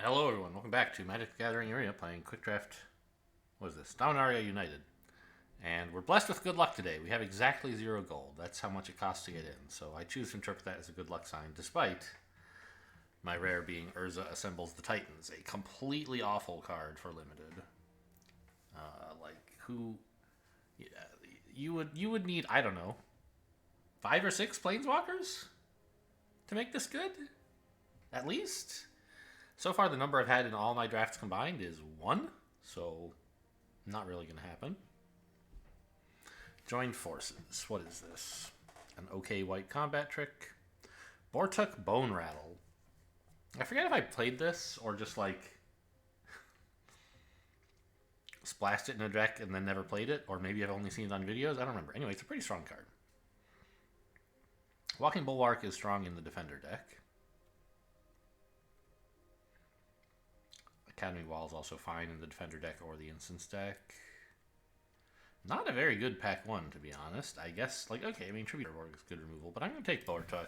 Hello everyone, welcome back to Magic the Gathering Arena playing Quick Draft, what is this, Dominaria United. And we're blessed with good luck today. We have exactly 0 gold. That's how much it costs to get in. So I choose to interpret that as a good luck sign, despite my rare being Urza Assembles the Titans, a completely awful card for limited. Yeah, you would need, I don't know, 5 or 6 Planeswalkers to make this good? At least? So far, the number I've had in all my drafts combined is 1, so not really going to happen. Joined Forces. What is this? An okay white combat trick. Bortuk Bone Rattle. I forget if I played this or just like splashed it in a deck and then never played it, or maybe I've only seen it on videos. I don't remember. Anyway, it's a pretty strong card. Walking Bulwark is strong in the Defender deck. Academy Wall is also fine in the Defender deck or the Instance deck. Not a very good pack 1, to be honest. I guess, okay, I mean, Tribute Board is good removal, but I'm going to take Bortuk.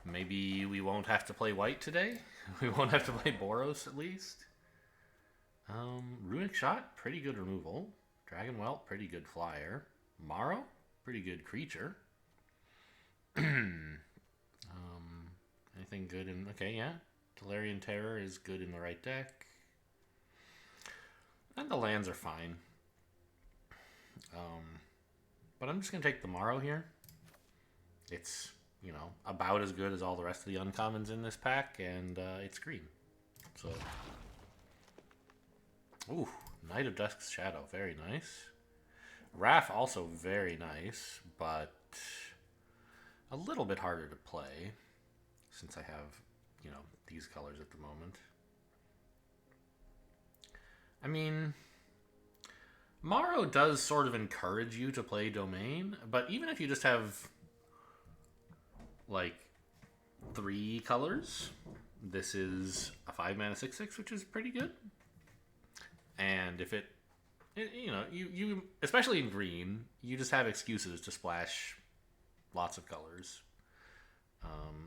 Maybe we won't have to play white today. We won't have to play Boros, at least. Runic Shot, pretty good removal. Dragon Whelp, pretty good flyer. Morrow, pretty good creature. Anything good in... Okay, yeah. Tolarian Terror is good in the right deck. And the lands are fine. But I'm just going to take the Morrow here. It's, about as good as all the rest of the uncommons in this pack, and it's green. So, ooh, Knight of Dusk's Shadow, very nice. Wrath also very nice, but a little bit harder to play since I have, these colors at the moment. I mean, Morrow does sort of encourage you to play Domain, but even if you just have, 3 colors, this is a 5-mana 6/6, which is pretty good. And if you especially in green, you just have excuses to splash lots of colors.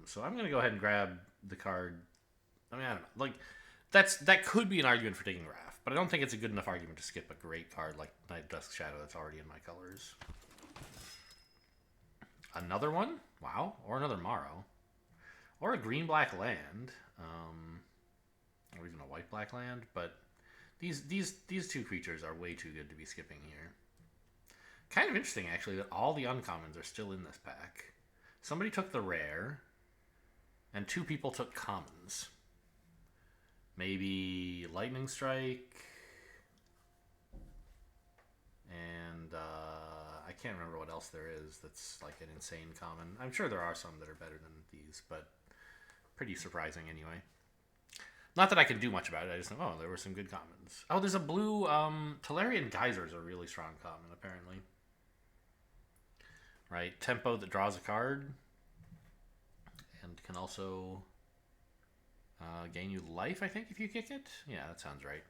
So I'm going to go ahead and grab the card. I mean, I don't know. That could be an argument for taking Wrath, but I don't think it's a good enough argument to skip a great card like Knight of Dusk Shadow that's already in my colors. Another one? Wow. Or another Morrow. Or a green-black land. Or even a white-black land. But these two creatures are way too good to be skipping here. Kind of interesting, actually, that all the uncommons are still in this pack. Somebody took the rare, and 2 people took commons. Maybe Lightning Strike, and I can't remember what else there is that's like an insane common. I'm sure there are some that are better than these, but pretty surprising anyway. Not that I can do much about it, I just know, there were some good commons. Oh, there's a blue, Tolarian Geyser is a really strong common, apparently. Right, tempo that draws a card, and can also gain you life, I think, if you kick it. Yeah, that sounds right.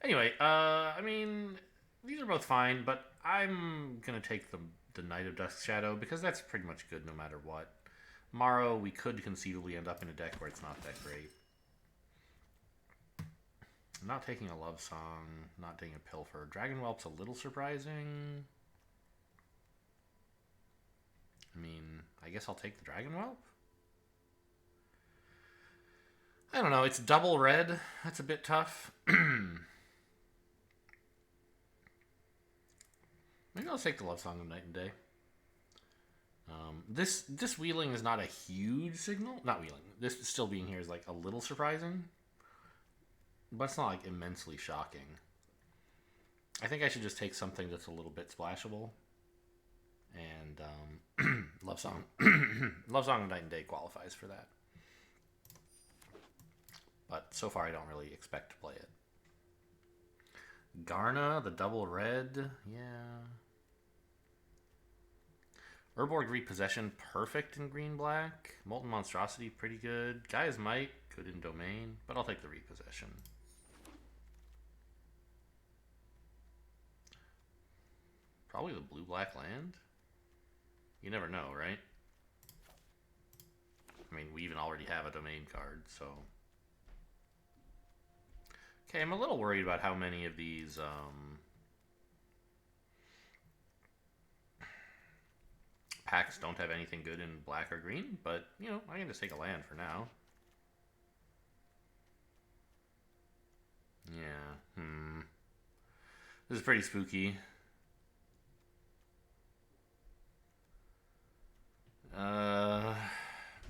Anyway, I mean, these are both fine, but I'm going to take the Knight of Dusk Shadow, because that's pretty much good no matter what. Morrow, we could conceivably end up in a deck where it's not that great. I'm not taking a Love Song, not taking a Pilfer. Dragon Whelp's a little surprising. I mean, I guess I'll take the Dragon Whelp. I don't know, it's double red. That's a bit tough. Maybe I'll take the Love Song of Night and Day. This wheeling is not a huge signal. Not wheeling. This still being here is like a little surprising. But it's not like immensely shocking. I think I should just take something that's a little bit splashable. And Love Song. Love Song of Night and Day qualifies for that. But so far I don't really expect to play it. Garna, the double red. Yeah. Urborg Repossession, perfect in green-black. Molten Monstrosity, pretty good. Gaia's Might, good in Domain. But I'll take the Repossession. Probably the blue-black land. You never know, right? I mean, we even already have a Domain card, so Okay, I'm a little worried about how many of these packs don't have anything good in black or green, but, you know, I can just take a land for now. Yeah, This is pretty spooky.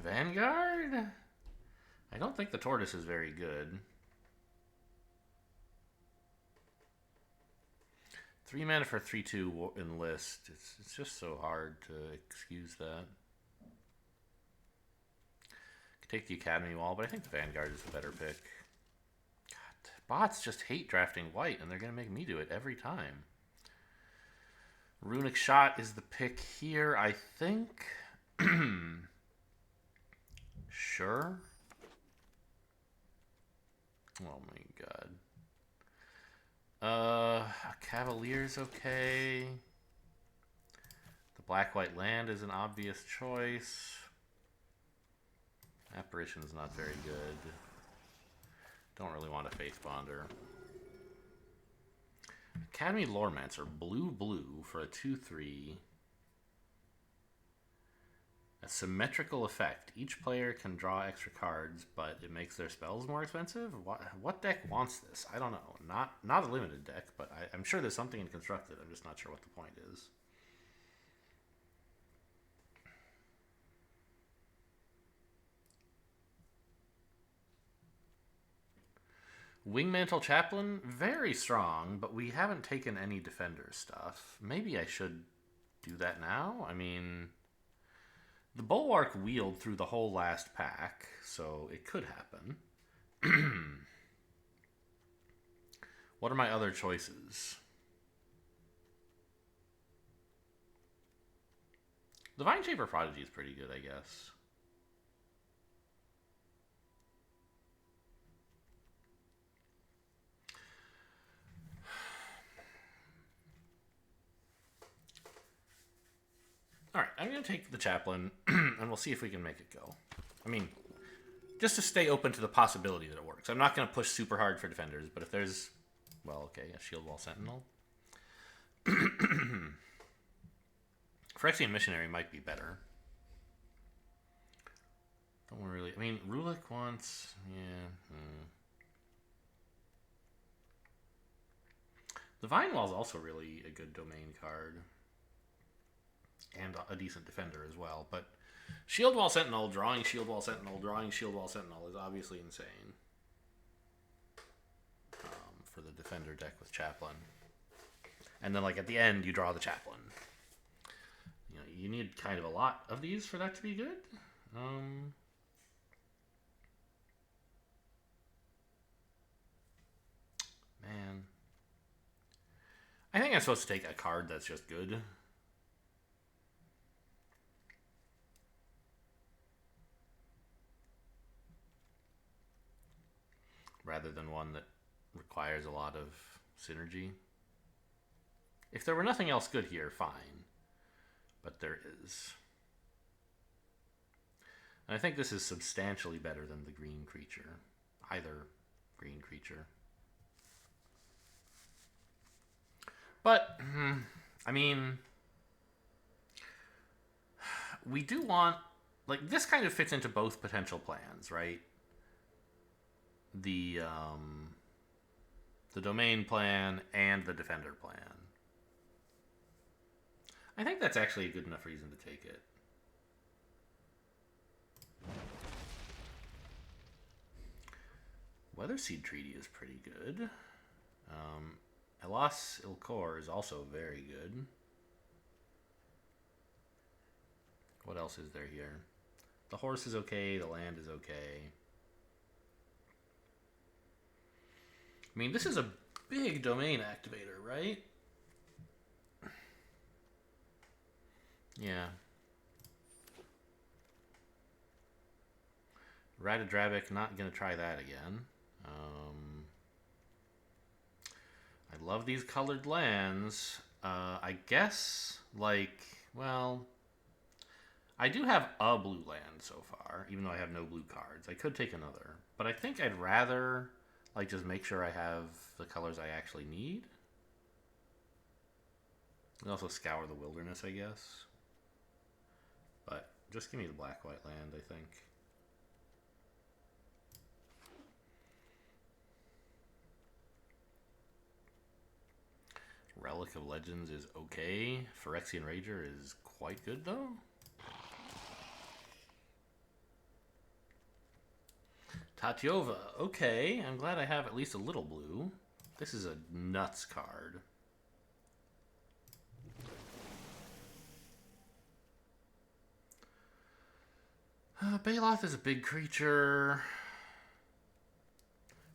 Vanguard? I don't think the tortoise is very good. 3 mana for 3/2 enlist. It's just so hard to excuse that. Could take the Academy Wall, but I think the Vanguard is the better pick. God, bots just hate drafting white, and they're going to make me do it every time. Runic Shot is the pick here, I think. Sure. Oh my god. Cavalier's okay. The black-white land is an obvious choice. Apparition's not very good. Don't really want a Faith Bonder. Academy Loremancer, blue for a 2/3. A symmetrical effect. Each player can draw extra cards, but it makes their spells more expensive? What deck wants this? I don't know. Not a limited deck, but I'm sure there's something in Constructed. I'm just not sure what the point is. Wingmantle Chaplain, very strong, but we haven't taken any Defender stuff. Maybe I should do that now? I mean, the Bulwark wheeled through the whole last pack, so it could happen. What are my other choices? The Vine Shaper Prodigy is pretty good, I guess. Alright, I'm going to take the Chaplain, and we'll see if we can make it go. I mean, just to stay open to the possibility that it works. I'm not going to push super hard for Defenders, but if there's... Well, okay, a Shield Wall Sentinel. Phyrexian Missionary might be better. Don't really... I mean, Rulik wants... Yeah. The Vine Wall is also really a good domain card. And a decent defender as well. But Shield Wall Sentinel, drawing Shield Wall Sentinel, drawing Shield Wall Sentinel is obviously insane. For the defender deck with Chaplain. And then, like, at the end, you draw the Chaplain. You know, you need kind of a lot of these for that to be good. Man. I think I'm supposed to take a card that's just good. Rather than one that requires a lot of synergy. If there were nothing else good here, fine. But there is. And I think this is substantially better than the green creature. Either green creature. But, I mean, we do want, like, this kind of fits into both potential plans, right? The domain plan and the defender plan. I think that's actually a good enough reason to take it. Weatherseed Treaty is pretty good. Elas Ilkor is also very good. What else is there here? The horse is okay, the land is okay. I mean, this is a big domain activator, right? Yeah. Ratadrabic, not going to try that again. I love these colored lands. I guess, like, well, I do have a blue land so far, even though I have no blue cards. I could take another, but I think I'd rather Like, just make sure I have the colors I actually need. And also scour the wilderness, I guess. But just give me the black-white land, I think. Relic of Legends is okay. Phyrexian Rager is quite good, though. Tatiova, okay. I'm glad I have at least a little blue. This is a nuts card. Baloth is a big creature.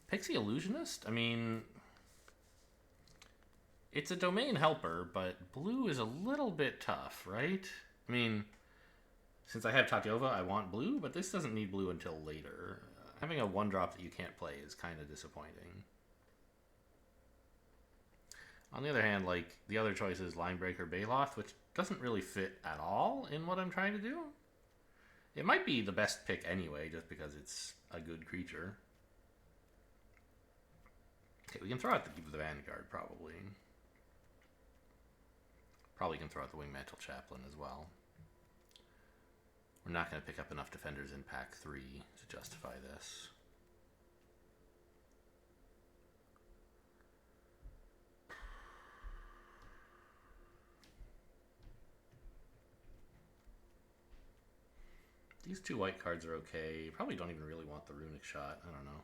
Pixie Illusionist? I mean, it's a domain helper, but blue is a little bit tough, right? I mean, since I have Tatiova, I want blue, but this doesn't need blue until later. Having a 1-drop that you can't play is kind of disappointing. On the other hand, like, the other choice is Linebreaker Baloth, which doesn't really fit at all in what I'm trying to do. It might be the best pick anyway, just because it's a good creature. Okay, we can throw out the Vanguard, probably. Probably can throw out the Wingmantle Chaplain as well. We're not going to pick up enough defenders in pack 3 to justify this. These 2 white cards are okay. You probably don't even really want the Runic Shot. I don't know.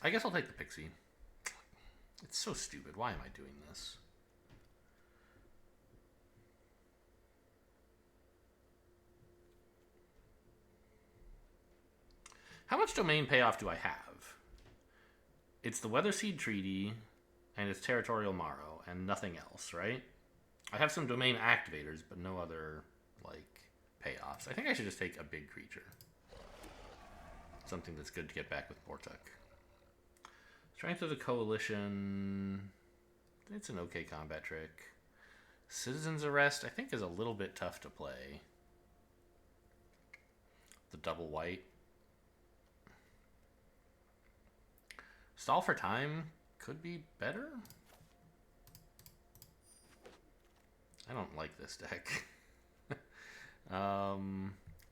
I guess I'll take the Pixie. It's so stupid. Why am I doing this? How much domain payoff do I have? It's the Weatherseed Treaty, and it's Territorial Morrow, and nothing else, right? I have some domain activators, but no other, like, payoffs. I think I should just take a big creature. Something that's good to get back with Bortuk. Strength of the Coalition. It's an okay combat trick. Citizen's Arrest, I think, is a little bit tough to play. The double white. Stall for Time could be better. I don't like this deck.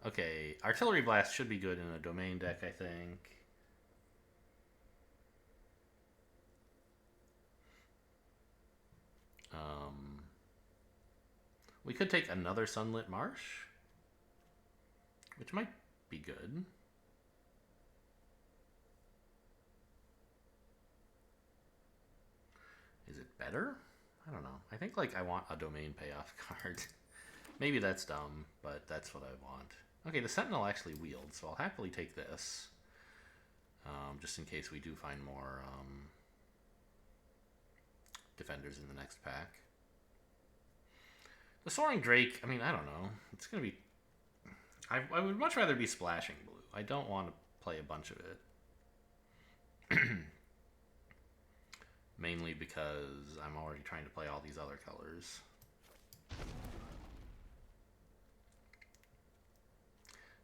Okay, Artillery Blast should be good in a domain deck, I think. We could take another Sunlit Marsh, which might be good. Is it better? I don't know. I think, like, I want a domain payoff card. Maybe that's dumb, but that's what I want. Okay, the Sentinel actually wields, so I'll happily take this. Just in case we do find more defenders in the next pack. The Soaring Drake, I mean, I don't know. It's going to be... I would much rather be splashing blue. I don't want to play a bunch of it. Mainly because I'm already trying to play all these other colors.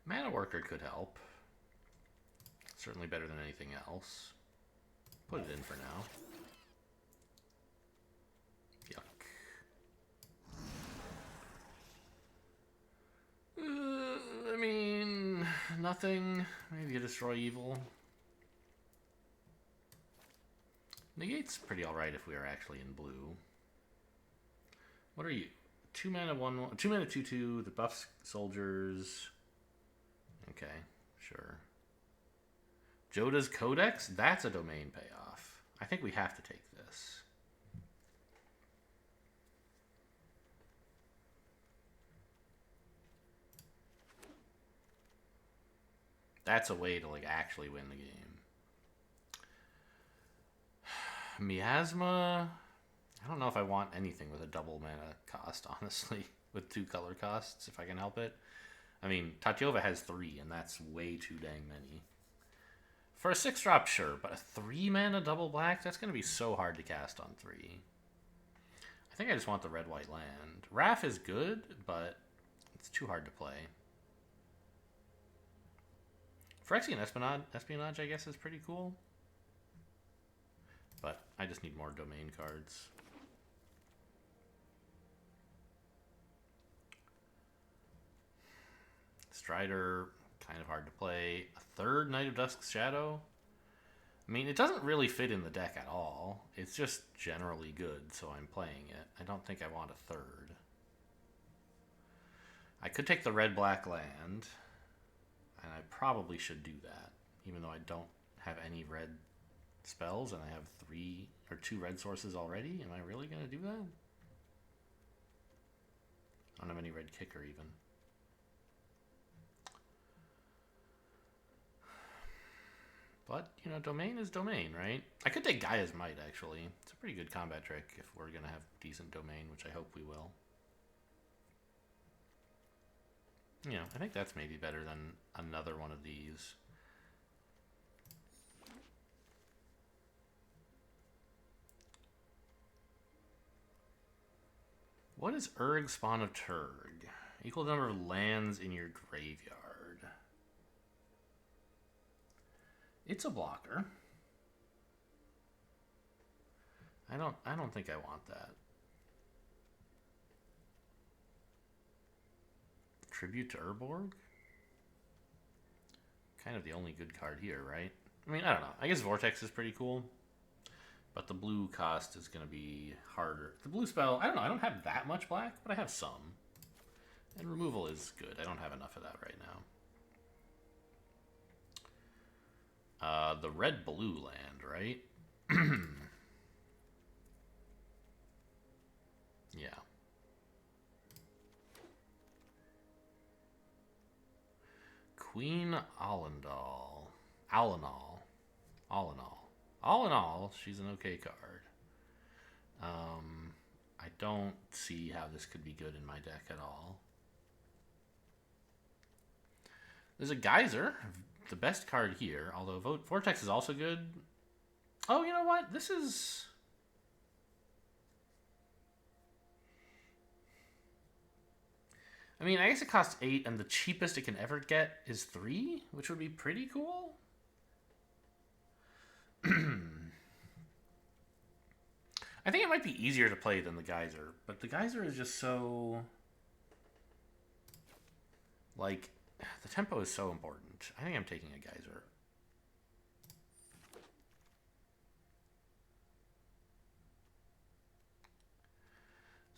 Mana Worker could help. Certainly better than anything else. Put it in for now. Yuck. I mean, nothing. Maybe a Destroy Evil. Negate's pretty alright if we are actually in blue. What are you? 2 mana 1/1, 2 mana 2/2 that buffs soldiers. Okay, sure. Joda's Codex? That's a domain payoff. I think we have to take this. That's a way to, like, actually win the game. Miasma, I don't know if I want anything with a double mana cost, honestly, with 2 color costs, if I can help it. I mean, Tatiova has 3, and that's way too dang many. For a 6-drop, sure, but a 3 mana double black, that's going to be so hard to cast on 3. I think I just want the red-white land. Wrath is good, but it's too hard to play. Phyrexian Espionage, I guess, is pretty cool. But I just need more domain cards. Strider, kind of hard to play. A third Knight of Dusk's Shadow. I mean, it doesn't really fit in the deck at all. It's just generally good, so I'm playing it. I don't think I want a third. I could take the red-black land, and I probably should do that, even though I don't have any red spells, and I have 3 or 2 red sources already. Am I really going to do that? I don't have any red kicker, even. But, you know, domain is domain, right? I could take Gaia's Might, actually. It's a pretty good combat trick if we're going to have decent domain, which I hope we will. You know, I think that's maybe better than another one of these. What is Urg, Spawn of Turg? Equal number of lands in your graveyard. It's a blocker. I don't think I want that. Tribute to Urborg? Kind of the only good card here, right? I mean, I don't know. I guess Vortex is pretty cool. But the blue cost is going to be harder. The blue spell, I don't know. I don't have that much black, but I have some. And removal is good. I don't have enough of that right now. The red-blue land, right? Yeah. Queen Allendal. Allenall. All in all, she's an okay card. I don't see how this could be good in my deck at all. There's a Geyser, the best card here, although Vortex is also good. Oh, you know what? This is... I mean, I guess it costs 8, and the cheapest it can ever get is 3, which would be pretty cool. I think it might be easier to play than the Geyser, but the Geyser is just so... Like, the tempo is so important. I think I'm taking a Geyser.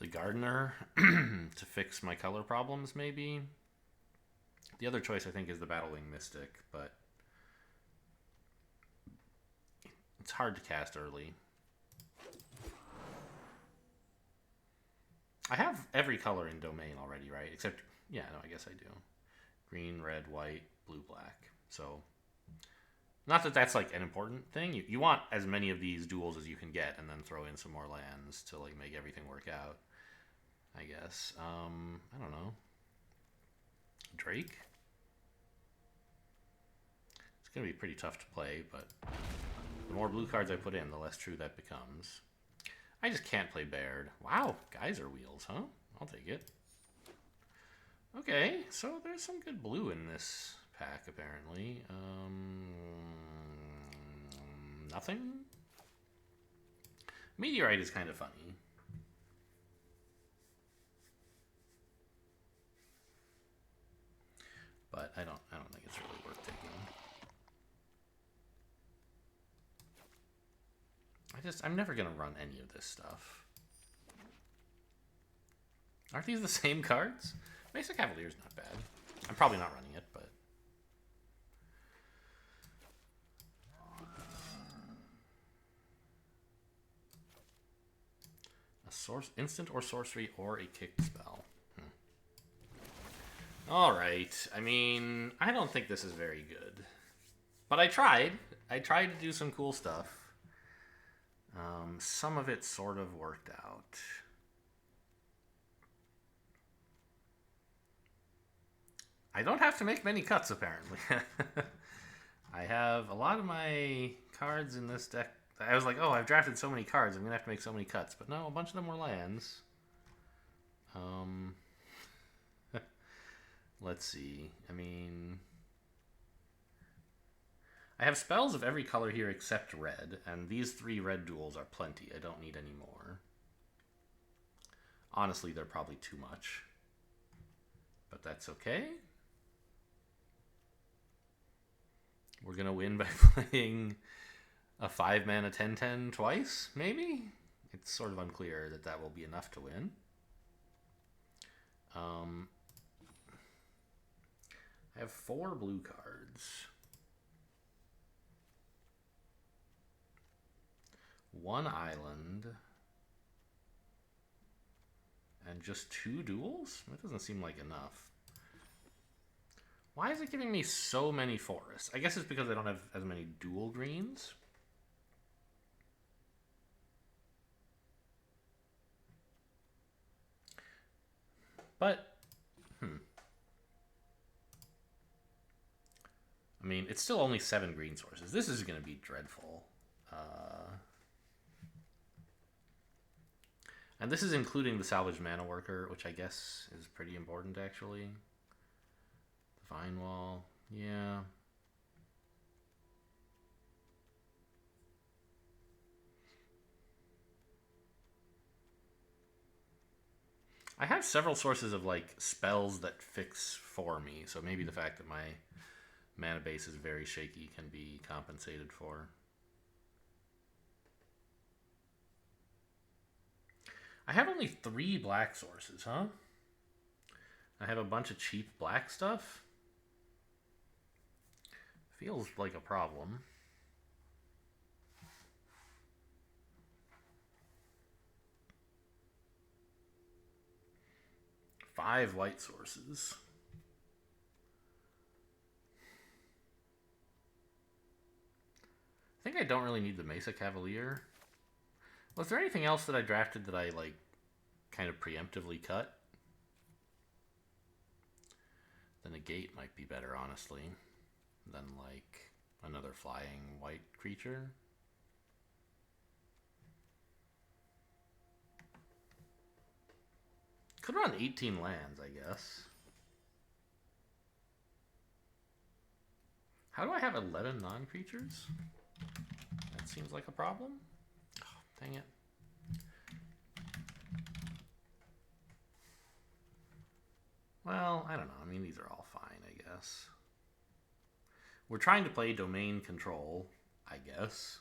The Gardener to fix my color problems, maybe. The other choice, I think, is the Battlewing Mystic, but it's hard to cast early. I have every color in Domain already, right? Except, yeah, no, I guess I do. Green, red, white, blue, black. So, not that that's like an important thing. You want as many of these duels as you can get, and then throw in some more lands to like make everything work out, I guess. I don't know. Drake? It's going to be pretty tough to play, but the more blue cards I put in, the less true that becomes. I just can't play Baird. Wow, Geyser Wheels, huh? I'll take it. Okay, so there's some good blue in this pack, apparently. Nothing? Meteorite is kind of funny. But I don't think it's really worth taking. I'm never gonna run any of this stuff. Aren't these the same cards? Mesa Cavalier's not bad. I'm probably not running it, but a source instant or sorcery or a kick spell. Alright, I mean, I don't think this is very good. But I tried. I tried to do some cool stuff. Some of it sort of worked out. I don't have to make many cuts, apparently. I have a lot of my cards in this deck. I was like, oh, I've drafted so many cards, I'm going to have to make so many cuts. But no, a bunch of them were lands. Let's see. I mean, I have spells of every color here except red, and these 3 red duels are plenty. I don't need any more. Honestly, they're probably too much. But that's okay. We're going to win by playing a 5-mana 10/10 twice, maybe? It's sort of unclear that that will be enough to win. I have 4 blue cards. 1 island. And just 2 duels? That doesn't seem like enough. Why is it giving me so many forests? I guess it's because I don't have as many dual greens. But, I mean, it's still only 7 green sources. This is going to be dreadful. And this is including the salvaged mana worker, which I guess is pretty important, actually. Vine wall, yeah. I have several sources of like spells that fix for me, so maybe the fact that my mana base is very shaky can be compensated for. I have only 3 black sources, huh? I have a bunch of cheap black stuff. Feels like a problem. Five white sources. I think I don't really need the Mesa Cavalier. Was there anything else that I drafted that I, like, kind of preemptively cut? The Negate might be better, honestly, than, like, another flying white creature. Could run 18 lands, I guess. How do I have 11 non-creatures? That seems like a problem. Oh, dang it. Well, I don't know. I mean, these are all fine, I guess. We're trying to play domain control, I guess.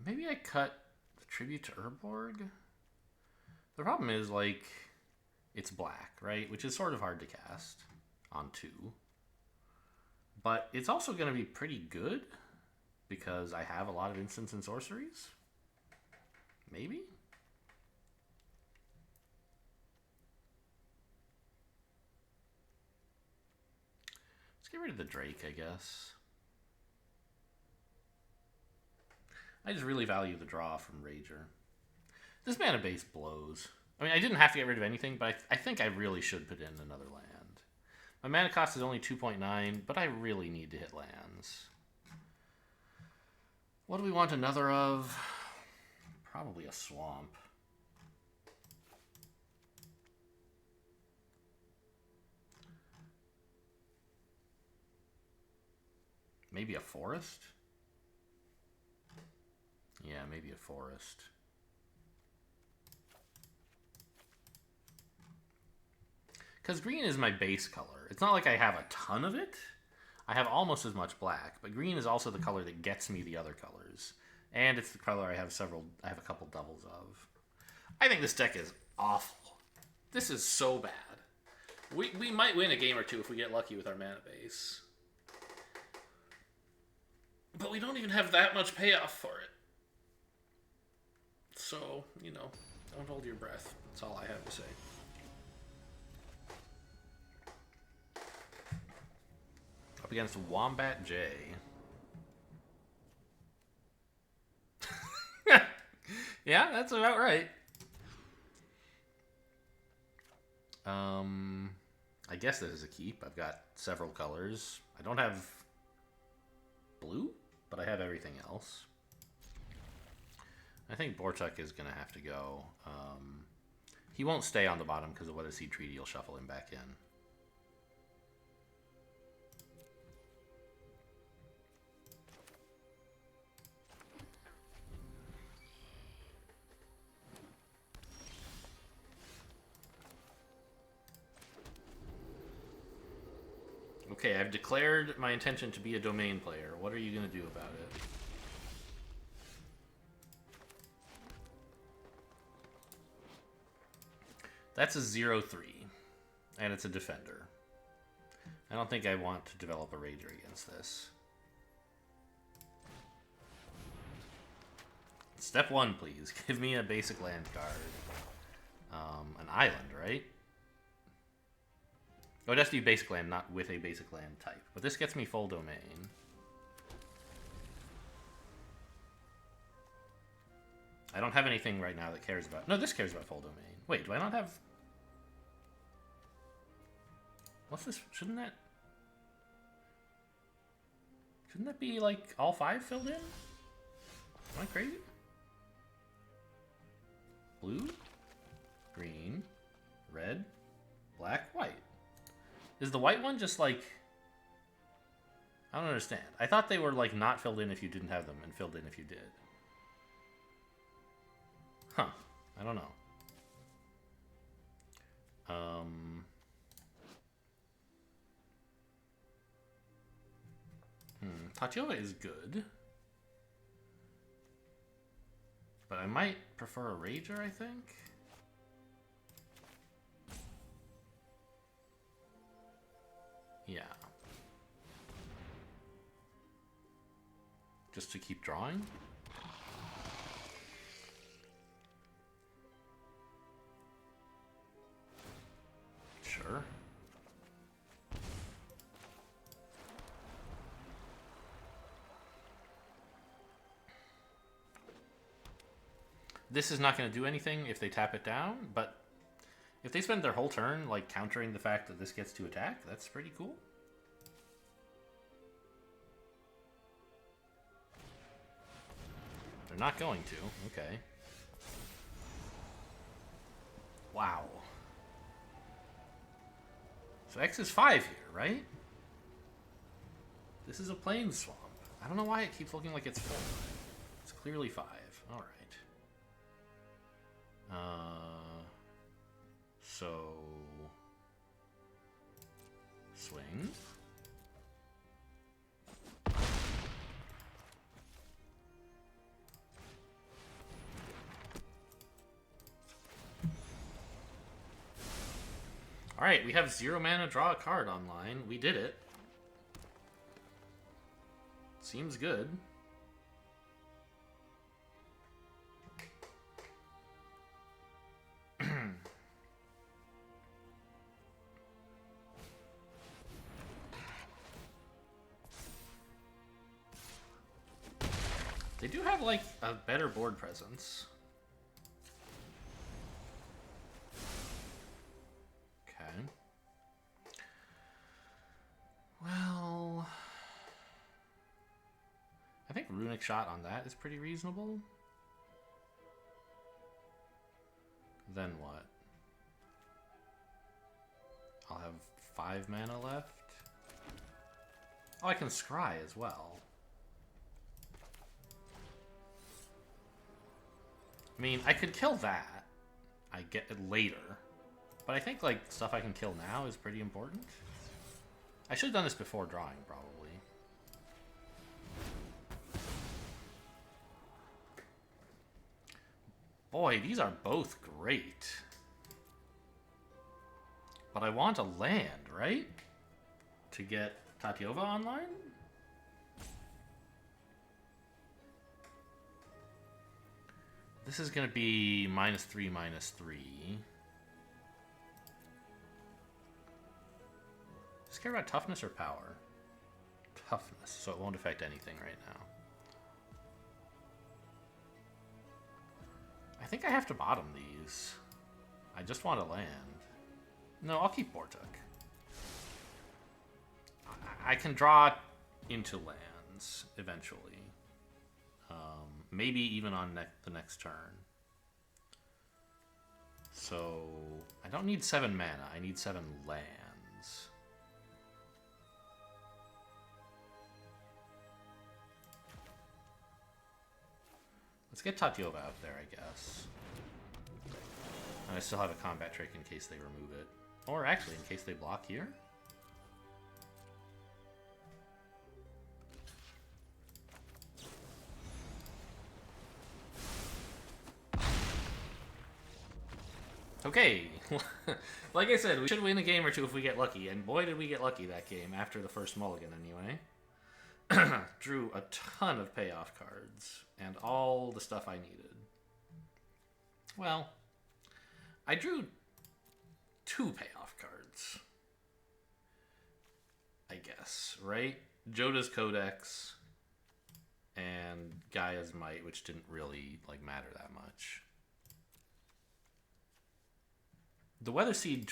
Maybe I cut the Tribute to Urborg? The problem is, like, it's black, right? Which is sort of hard to cast on 2. But it's also going to be pretty good because I have a lot of instants and sorceries. Maybe? Let's get rid of the Drake, I guess. I just really value the draw from Rager. This mana base blows. I mean, I didn't have to get rid of anything, but I think I really should put in another land. My mana cost is only 2.9, but I really need to hit lands. What do we want another of? Probably a swamp. Maybe a forest? Yeah, maybe a forest. Because green is my base color. It's not like I have a ton of it. I have almost as much black, but green is also the color that gets me the other colors. And it's the color I have a couple doubles of. I think this deck is awful. This is so bad. We might win a game or two if we get lucky with our mana base. But we don't even have that much payoff for it. So, you know, don't hold your breath. That's all I have to say. Up against Wombat J. Yeah, that's about right. I guess this is a keep. I've got several colors. I don't have blue, but I have everything else. I think Bortuk is going to have to go. He won't stay on the bottom because of Weather Seed Treaty. You'll shuffle him back in. Okay, I've declared my intention to be a domain player. What are you going to do about it? That's a 0-3, and it's a defender. I don't think I want to develop a Rager against this. Step 1, please. Give me a basic land card. An island, right? Oh, it has to be basic land, not with a basic land type. But this gets me full domain. I don't have anything right now that cares about... No, this cares about full domain. Wait, do I not have... What's this? Shouldn't that be, like, all 5 filled in? Am I crazy? Blue, green, red, black, white. Is the white one just, like... I don't understand. I thought they were, like, not filled in if you didn't have them and filled in if you did. Huh. I don't know. Tatiova is good. But I might prefer a Rager, I think. Yeah. Just to keep drawing? Sure. This is not going to do anything if they tap it down, but if they spend their whole turn like countering the fact that this gets to attack, that's pretty cool. They're not going to. Okay. Wow. So X is 5 here, right? This is a plain swamp. I don't know why it keeps looking like it's 4. It's clearly 5. All right. So swing. All right, we have 0 mana, draw a card online. We did it. Seems good. They do have, like, a better board presence. Okay. Well... I think Runic Shot on that is pretty reasonable. Then what? I'll have 5 mana left. Oh, I can scry as well. I mean, I could kill that. I get it later. But I think, like, stuff I can kill now is pretty important. I should have done this before drawing, probably. Boy, these are both great. But I want a land, right? To get Tatiova online? This is going to be -3, -3. Just care about toughness or power? Toughness, so it won't affect anything right now. I think I have to bottom these. I just want a land. No, I'll keep Bortuk. I can draw into lands eventually. Maybe even on the next turn. So I don't need 7 mana. I need 7 lands. Let's get Tatiova out there, I guess. And I still have a combat trick in case they remove it. Or actually, in case they block here. Okay, like I said, we should win a game or two if we get lucky, and boy did we get lucky that game, after the first mulligan anyway. Drew a ton of payoff cards, and all the stuff I needed. Well, I drew 2 payoff cards, I guess, right? Joda's Codex and Gaia's Might, which didn't really matter that much. The Weather Seed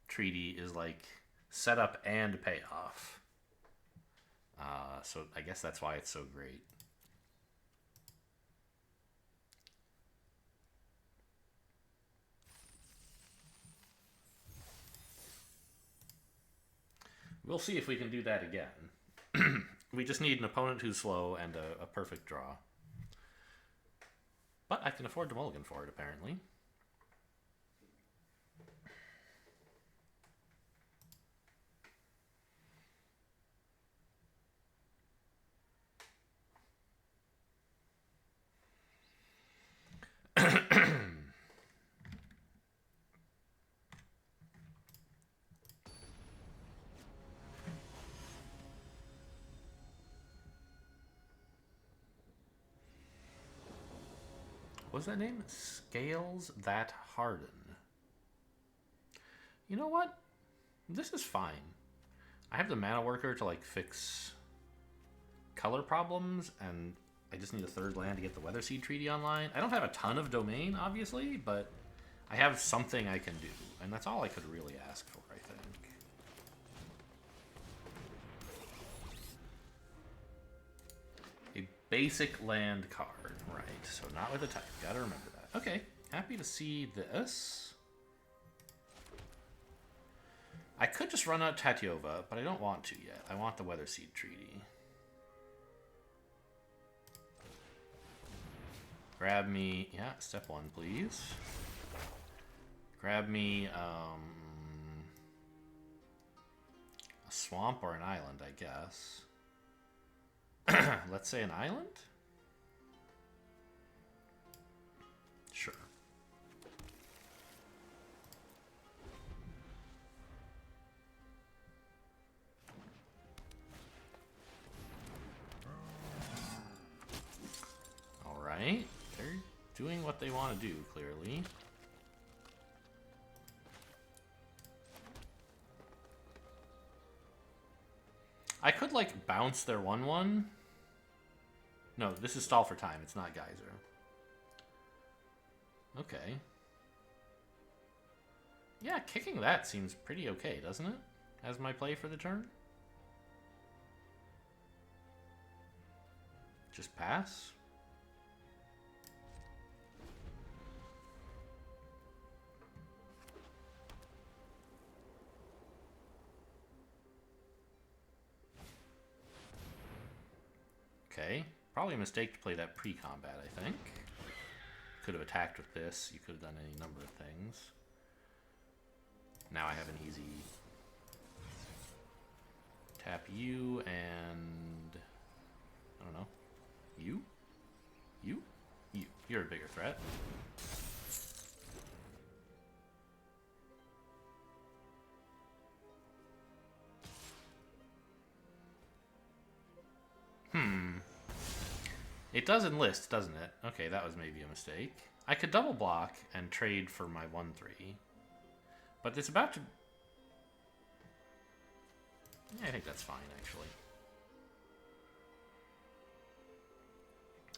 Treaty is setup and payoff. So I guess that's why it's so great. We'll see if we can do that again. We just need an opponent who's slow and a perfect draw. But I can afford to mulligan for it, apparently. What was that name? Scales That Harden. You know what? This is fine. I have the mana worker to fix color problems, and I just need a 3rd land to get the Weather Seed Treaty online. I don't have a ton of domain, obviously, but I have something I can do, and that's all I could really ask for, I think. A basic land card, right? So not with a type. Gotta remember that. Okay, happy to see this. I could just run out Tatiova, but I don't want to yet. I want the Weather Seed Treaty. Grab me, yeah, step 1, please. Grab me a swamp or an island, I guess. Let's say an island? Sure. All right. They're doing what they want to do, clearly. I could, bounce their 1/1. No, this is stall for time. It's not Geyser. Okay. Yeah, kicking that seems pretty okay, doesn't it? As my play for the turn? Just pass? Okay. Probably a mistake to play that pre-combat, I think. Could have attacked with this. You could have done any number of things. Now I have an easy tap you and I don't know. You? You? You. You're a bigger threat. It does enlist, doesn't it? Okay, that was maybe a mistake. I could double block and trade for my 1/3. But it's about to... Yeah, I think that's fine, actually.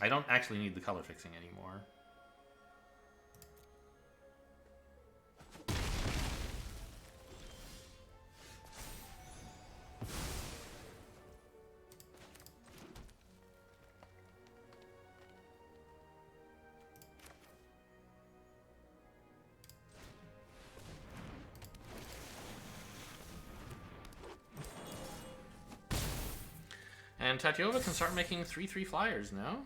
I don't actually need the color fixing anymore. And Tatyova can start making 3/3 flyers now.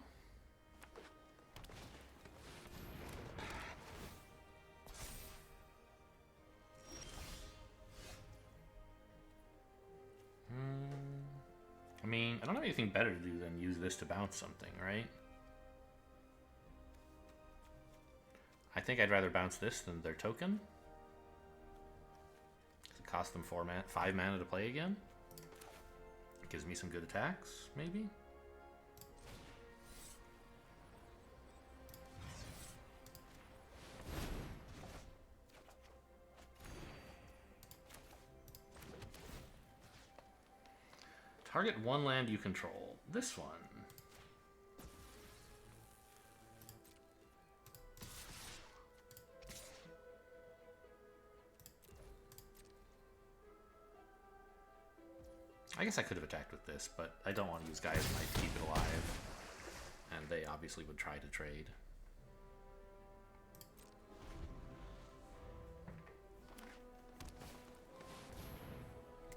I mean, I don't have anything better to do than use this to bounce something, right? I think I'd rather bounce this than their token. It costs them 5 mana to play again. It gives me some good attacks, maybe. Target one land you control. This one. I guess I could have attacked with this, but I don't want to use Gaia's Might to keep it alive. And they obviously would try to trade.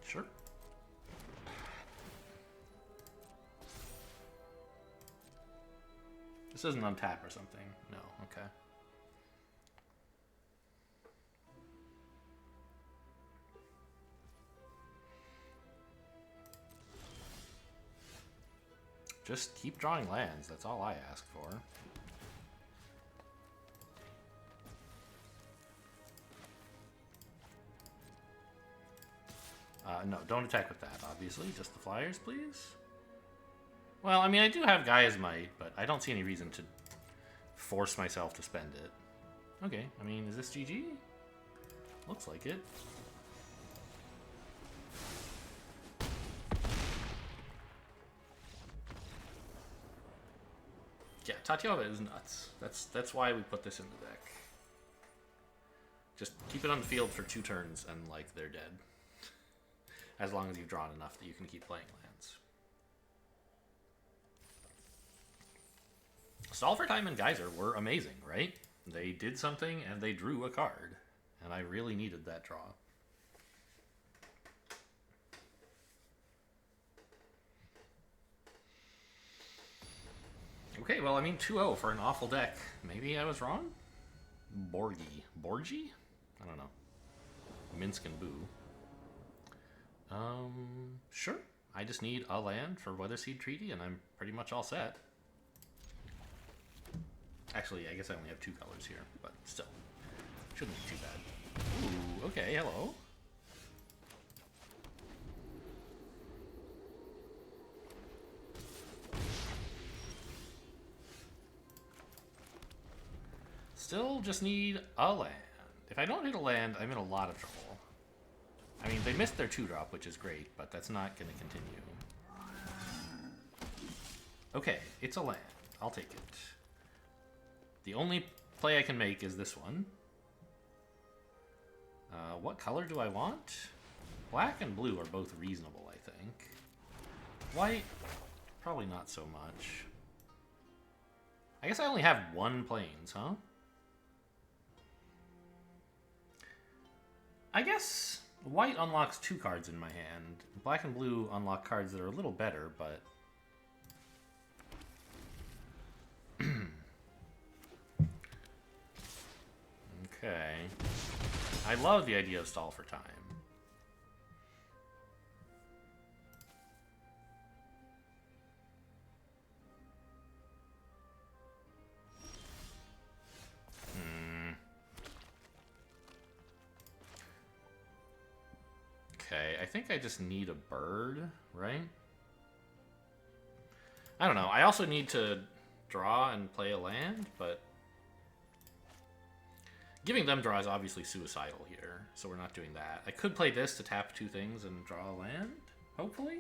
Sure. This isn't untap or something. No, okay. Just keep drawing lands, that's all I ask for. No, don't attack with that, obviously. Just the flyers, please. Well, I mean, I do have Gaia's Might, but I don't see any reason to force myself to spend it. Okay, I mean, is this GG? Looks like it. Yeah, Tatyova is nuts. That's why we put this in the deck. Just keep it on the field for 2 turns and, like, they're dead. As long as you've drawn enough that you can keep playing lands. Stall for Time and Geyser were amazing, right? They did something and they drew a card. And I really needed that draw. Okay, well, I mean, 2-0 for an awful deck. Maybe I was wrong? Borgie? I don't know. Minsk and Boo. Sure. I just need a land for Weatherseed Treaty, and I'm pretty much all set. Actually, I guess I only have 2 colors here, but still. Shouldn't be too bad. Ooh, okay, hello. Still just need a land. If I don't hit a land, I'm in a lot of trouble. I mean, they missed their 2-drop, which is great, but that's not going to continue. Okay, it's a land. I'll take it. The only play I can make is this one. What color do I want? Black and blue are both reasonable, I think. White, probably not so much. I guess I only have 1 plains, huh? I guess white unlocks 2 cards in my hand. Black and blue unlock cards that are a little better, but... Okay. I love the idea of Stall for Time. Okay, I think I just need a bird, right? I don't know. I also need to draw and play a land, but giving them draw is obviously suicidal here, so we're not doing that. I could play this to tap 2 things and draw a land, hopefully.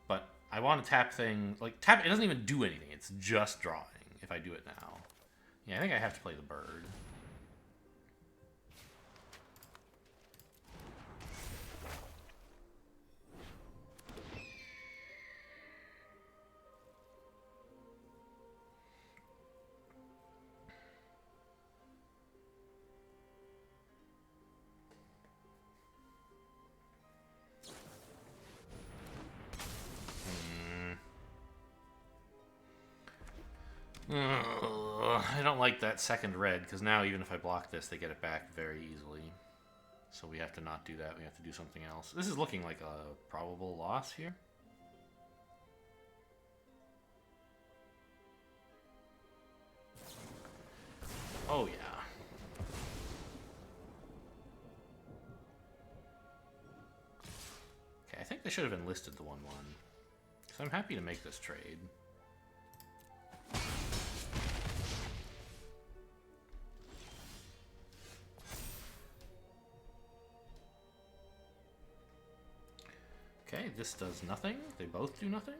But I want to tap thing, like, tap, it doesn't even do anything, it's just drawing if I do it now. Yeah, I think I have to play the bird. I don't like that second red, because now even if I block this, they get it back very easily. So we have to not do that. We have to do something else. This is looking like a probable loss here. Oh, yeah. Okay, I think they should have enlisted the 1-1. So I'm happy to make this trade. Okay, this does nothing. They both do nothing.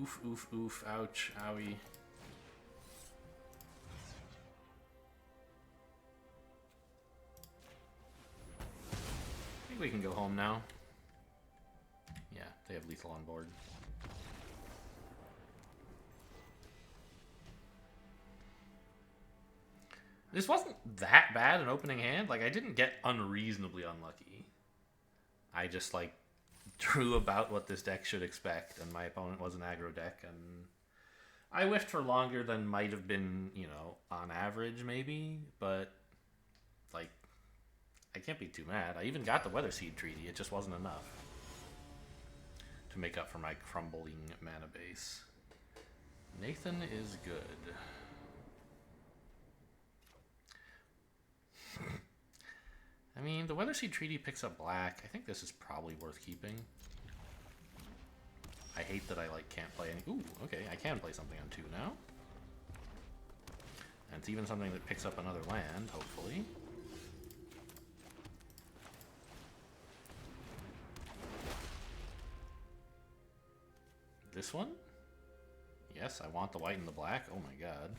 Oof, oof, oof, ouch, owie. I think we can go home now. Yeah, they have lethal on board. This wasn't that bad an opening hand. Like, I didn't get unreasonably unlucky. I just, like, drew about what this deck should expect, and my opponent was an aggro deck, and I whiffed for longer than might have been, you know, on average, maybe, but, like, I can't be too mad. I even got the Weather Seed Treaty. It just wasn't enough to make up for my crumbling mana base. Nathan is good. I mean, the Weather Seed Treaty picks up black. I think this is probably worth keeping. I hate that I, like, can't play any... Ooh, okay, I can play something on 2 now. And it's even something that picks up another land, hopefully. This one? Yes, I want the white and the black. Oh my god.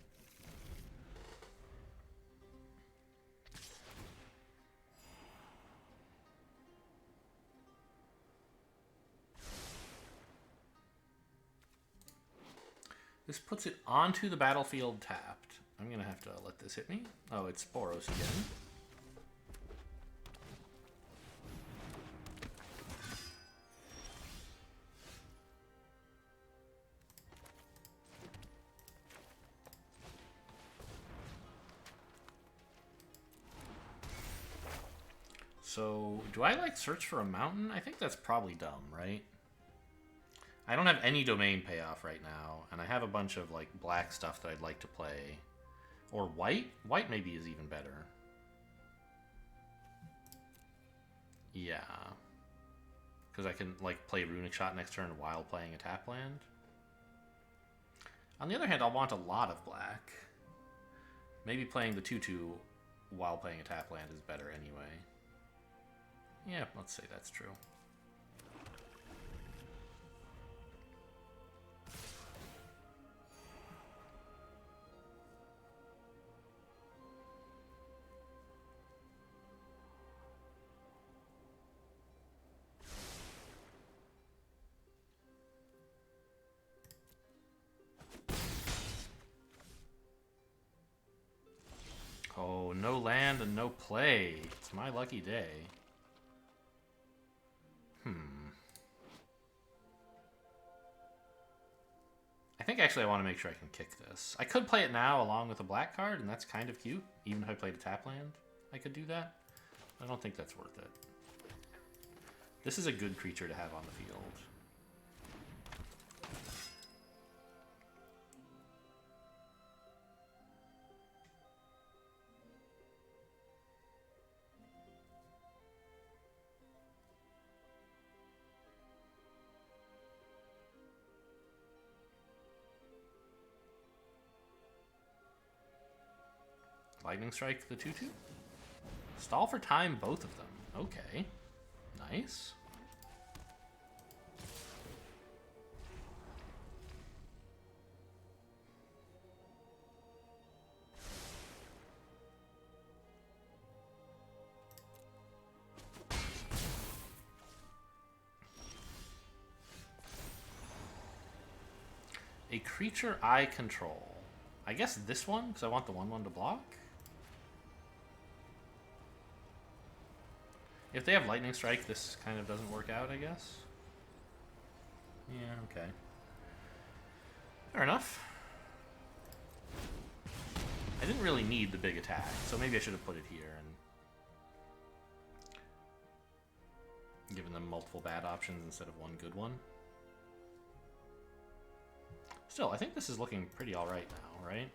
This puts it onto the battlefield tapped. I'm going to have to let this hit me. Oh, it's Boros again. So, do I, like, search for a mountain? I think that's probably dumb, right? I don't have any domain payoff right now, and I have a bunch of, like, black stuff that I'd like to play. Or white? White maybe is even better. Yeah. Because I can, like, play Runic Shot next turn while playing a tap land. On the other hand, I'll want a lot of black. Maybe playing the 2/2 while playing a tap land is better anyway. Yeah, let's say that's true. Oh, no land and no play. It's my lucky day. I think actually I want to make sure I can kick this. I could play it now along with a black card, and that's kind of cute. Even if I played a tap land, I could do that. I don't think that's worth it. This is a good creature to have on the field. Lightning Strike the 2/2? Stall for time, both of them. Okay. Nice. A creature I control. I guess this one, because I want the 1/1 to block. If they have Lightning Strike, this kind of doesn't work out, I guess. Yeah, okay. Fair enough. I didn't really need the big attack, so maybe I should have put it here and given them multiple bad options instead of one good one. Still, I think this is looking pretty alright now, right?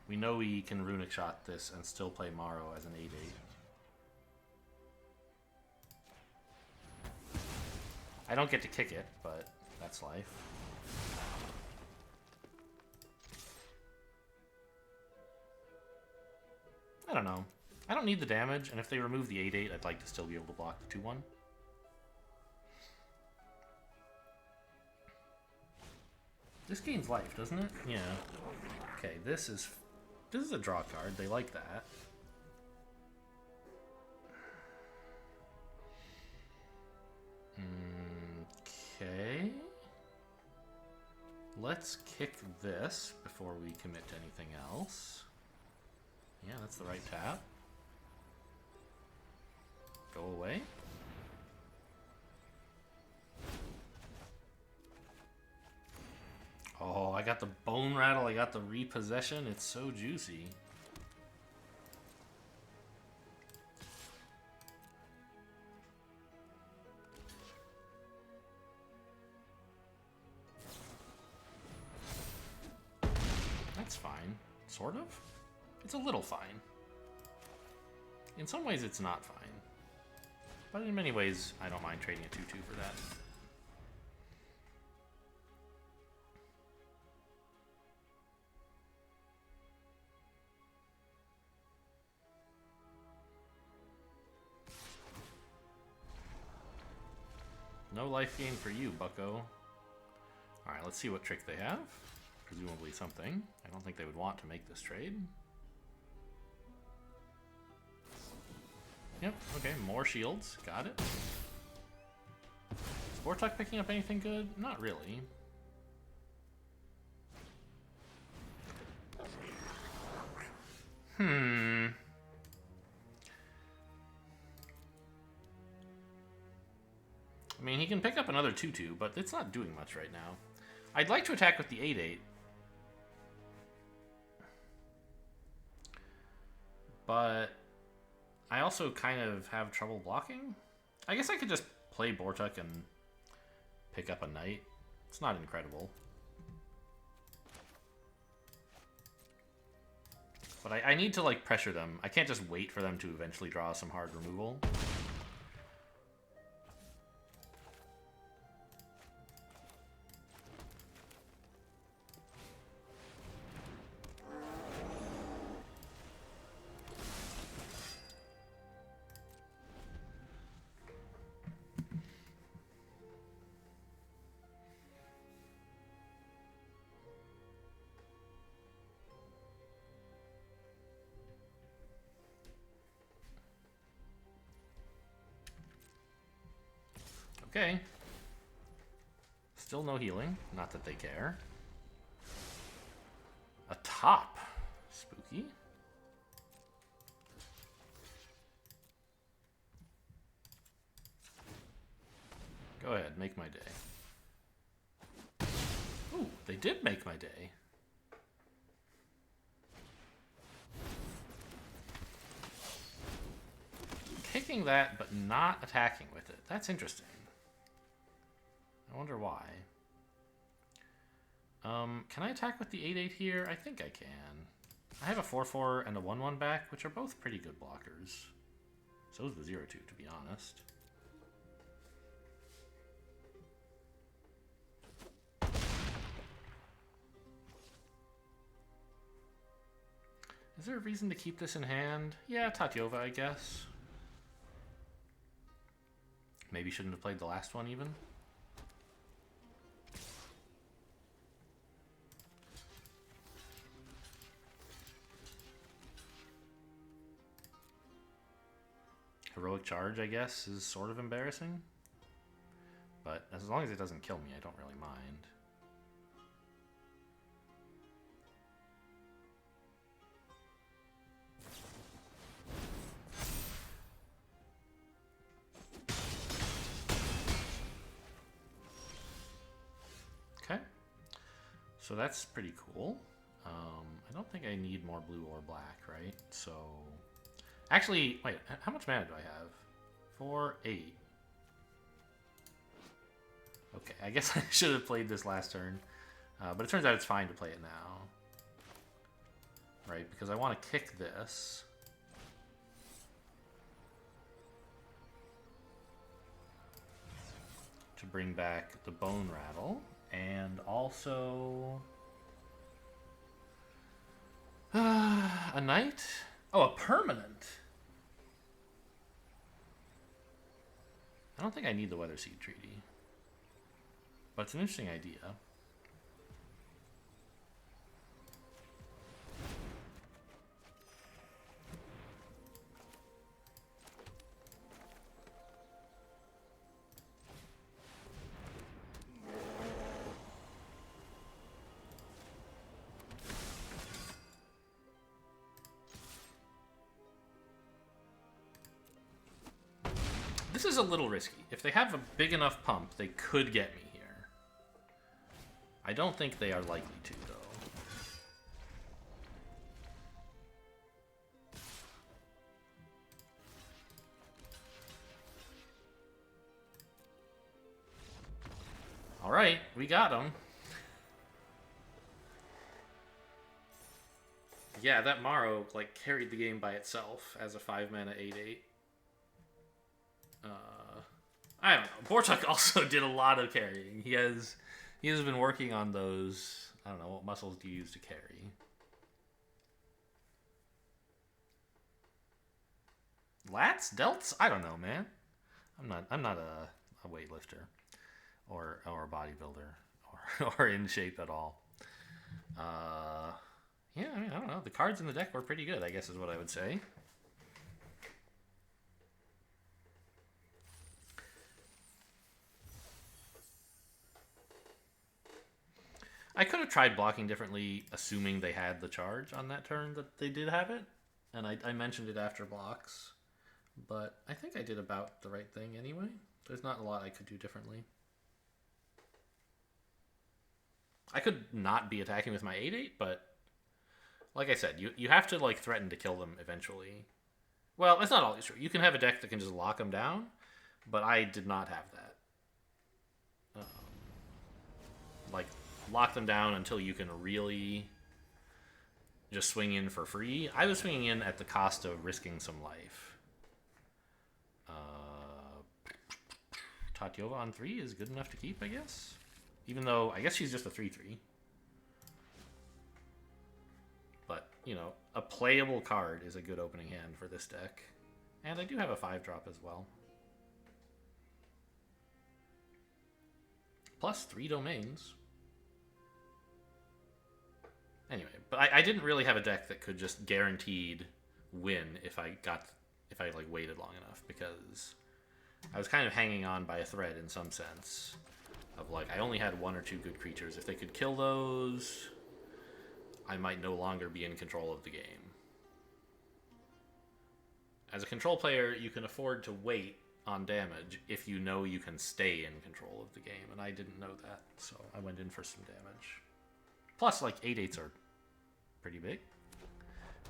We know we can Runic Shot this and still play Morrow as an 8/8. I don't get to kick it, but that's life. I don't know. I don't need the damage, and if they remove the 8/8, I'd like to still be able to block the 2/1. This gains life, doesn't it? Yeah. Okay, this is a draw card. They like that. Okay. Let's kick this before we commit to anything else. Yeah, that's the right tap. Go away. Oh, I got the Bone Rattle, I got the Repossession. It's so juicy. That's fine. Sort of? It's a little fine. In some ways, it's not fine. But in many ways, I don't mind trading a 2/2 for that. No life gain for you, bucko. Alright, let's see what trick they have. Presumably something. I don't think they would want to make this trade. Yep, okay, more shields. Got it. Is Vortuck picking up anything good? Not really. I mean, he can pick up another 2/2, but it's not doing much right now. I'd like to attack with the 8/8. But I also kind of have trouble blocking. I guess I could just play Vortuck and pick up a knight. It's not incredible. But I need to, like, pressure them. I can't just wait for them to eventually draw some hard removal. Okay. Still no healing. Not that they care. A top. Spooky. Go ahead, make my day. Ooh, they did make my day. Kicking that, but not attacking with it. That's interesting. I wonder why. Can I attack with the 8/8 here? I think I can. I have a 4/4 and a 1/1 back, which are both pretty good blockers. So is the 0/2, to be honest. Is there a reason to keep this in hand? Yeah, Tatyova, I guess. Maybe shouldn't have played the last one even. Heroic Charge, I guess, is sort of embarrassing. But as long as it doesn't kill me, I don't really mind. Okay. So that's pretty cool. I don't think I need more blue or black, right? So, actually, wait, how much mana do I have? 4, 8. Okay, I guess I should have played this last turn. But it turns out it's fine to play it now. Right, because I want to kick this. To bring back the Bone Rattle. And also... a knight? Oh, a permanent. I don't think I need the Weather Seed Treaty. But it's an interesting idea. This is a little risky. If they have a big enough pump, they could get me here. I don't think they are likely to, though. Alright, we got him. Yeah, that Morrow, like, carried the game by itself as a 5-mana 8/8. I don't know. Bortuk also did a lot of carrying. He has been working on those. I don't know, what muscles do you use to carry? Lats? Delts? I don't know, man. I'm not a weightlifter or a bodybuilder or in shape at all. Yeah, I mean, I don't know. The cards in the deck were pretty good, I guess is what I would say. I could have tried blocking differently, assuming they had the charge on that turn that they did have it. And I mentioned it after blocks. But I think I did about the right thing anyway. There's not a lot I could do differently. I could not be attacking with my 8/8, but like I said, you have to like threaten to kill them eventually. Well, it's not always true. You can have a deck that can just lock them down, but I did not have that. Like, lock them down until you can really just swing in for free. I was swinging in at the cost of risking some life. Tatyova on 3 is good enough to keep, I guess. Even though, I guess she's just a 3/3. But, you know, a playable card is a good opening hand for this deck. And I do have a 5-drop as well. Plus 3 domains. Anyway, but I didn't really have a deck that could just guaranteed win if I like waited long enough, because I was kind of hanging on by a thread in some sense of like I only had 1 or 2 good creatures. If they could kill those, I might no longer be in control of the game. As a control player, you can afford to wait on damage if you know you can stay in control of the game, and I didn't know that, so I went in for some damage. Plus, like, 8/8s are pretty big.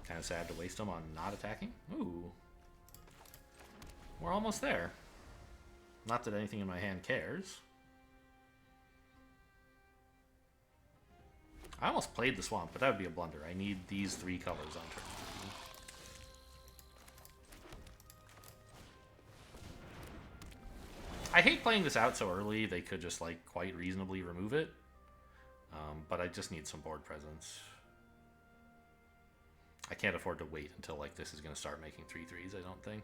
Kind of sad to waste them on not attacking. Ooh. We're almost there. Not that anything in my hand cares. I almost played the swamp, but that would be a blunder. I need these 3 colors on turn 3. I hate playing this out so early. They could just, like, quite reasonably remove it. But I just need some board presence. I can't afford to wait until, like, this is going to start making 3/3s, I don't think.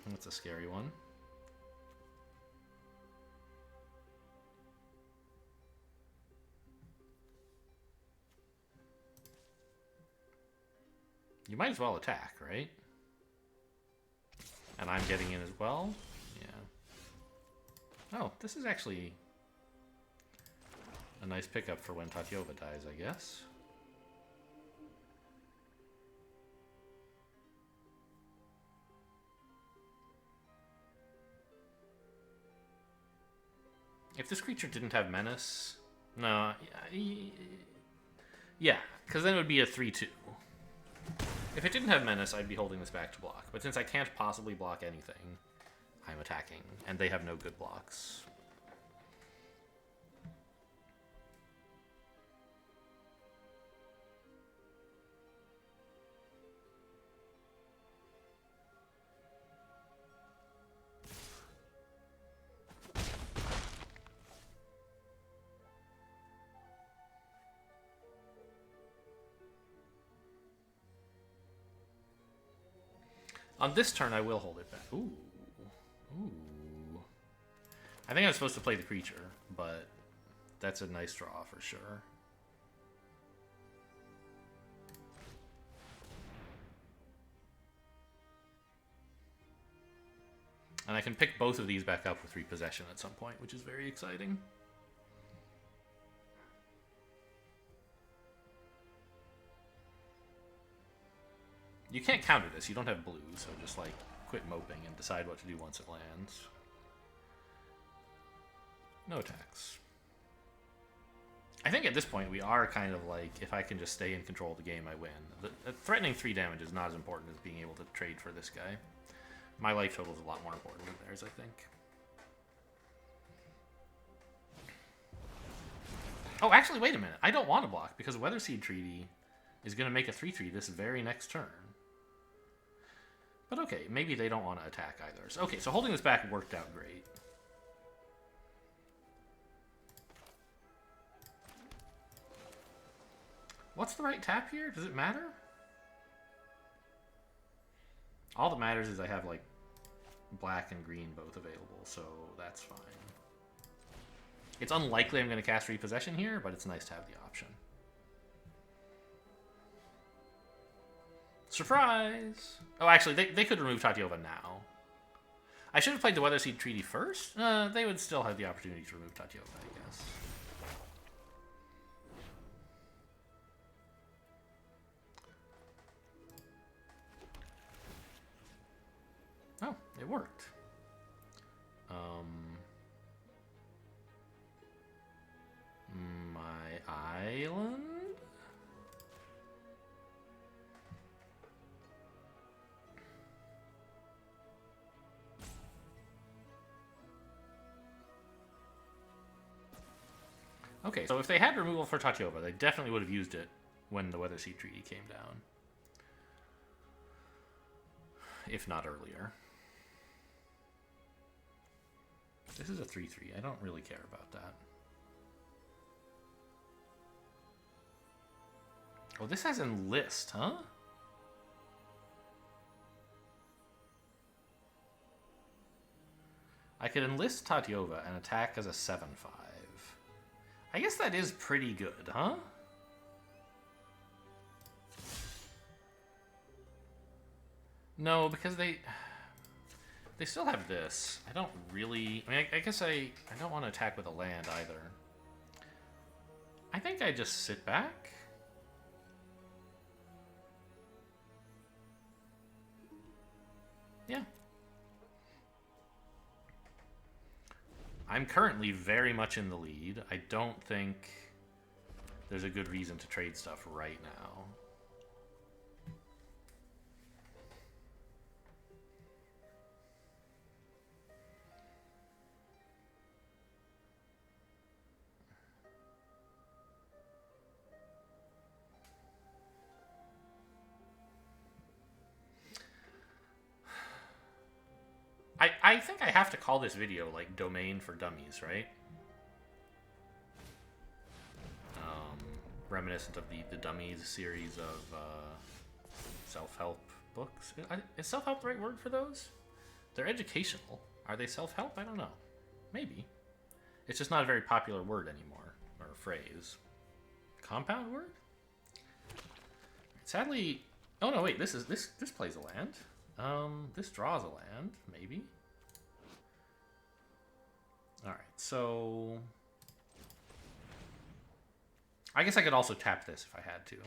That's a scary one. You might as well attack, right? And I'm getting in as well? Yeah. Oh, this is actually a nice pickup for when Tatyova dies, I guess. If this creature didn't have Menace... No, yeah, because then it would be a 3-2. If it didn't have Menace, I'd be holding this back to block. But since I can't possibly block anything, I'm attacking. And they have no good blocks. On this turn, I will hold it back. Ooh. Ooh. I think I'm supposed to play the creature, but that's a nice draw for sure. And I can pick both of these back up with repossession at some point, which is very exciting. You can't counter this. You don't have blue, so just, like, quit moping and decide what to do once it lands. No attacks. I think at this point we are kind of like, if I can just stay in control of the game, I win. Threatening 3 damage is not as important as being able to trade for this guy. My life total is a lot more important than theirs, I think. Oh, actually, wait a minute. I don't want to block, because Weatherseed Treaty is going to make a 3-3 this very next turn. But okay, maybe they don't want to attack either. So, okay, so holding this back worked out great. What's the right tap here? Does it matter? All that matters is I have, like, black and green both available, so that's fine. It's unlikely I'm going to cast Repossession here, but it's nice to have the option. Surprise! Oh, actually, they could remove Tatyova now. I should have played the Weatherseed Treaty first. They would still have the opportunity to remove Tatyova, I guess. Oh, it worked. My island? Okay, so if they had removal for Tatyova, they definitely would have used it when the Weatherseed Treaty came down. If not earlier. This is a 3-3. I don't really care about that. Oh, this has Enlist, huh? I could enlist Tatyova and attack as a 7-5. I guess that is pretty good, huh? No, because they still have this. I don't really... I mean, I guess I don't want to attack with a land either. I think I just sit back. Yeah. I'm currently very much in the lead. I don't think there's a good reason to trade stuff right now. I think I have to call this video, like, Domain for Dummies, right? Reminiscent of the Dummies series of self-help books. Is self-help the right word for those? They're educational. Are they self-help? I don't know. Maybe. It's just not a very popular word anymore, or phrase. Compound word? Sadly, Oh no, wait, this plays a land. This draws a land, maybe. Alright, so I guess I could also tap this if I had to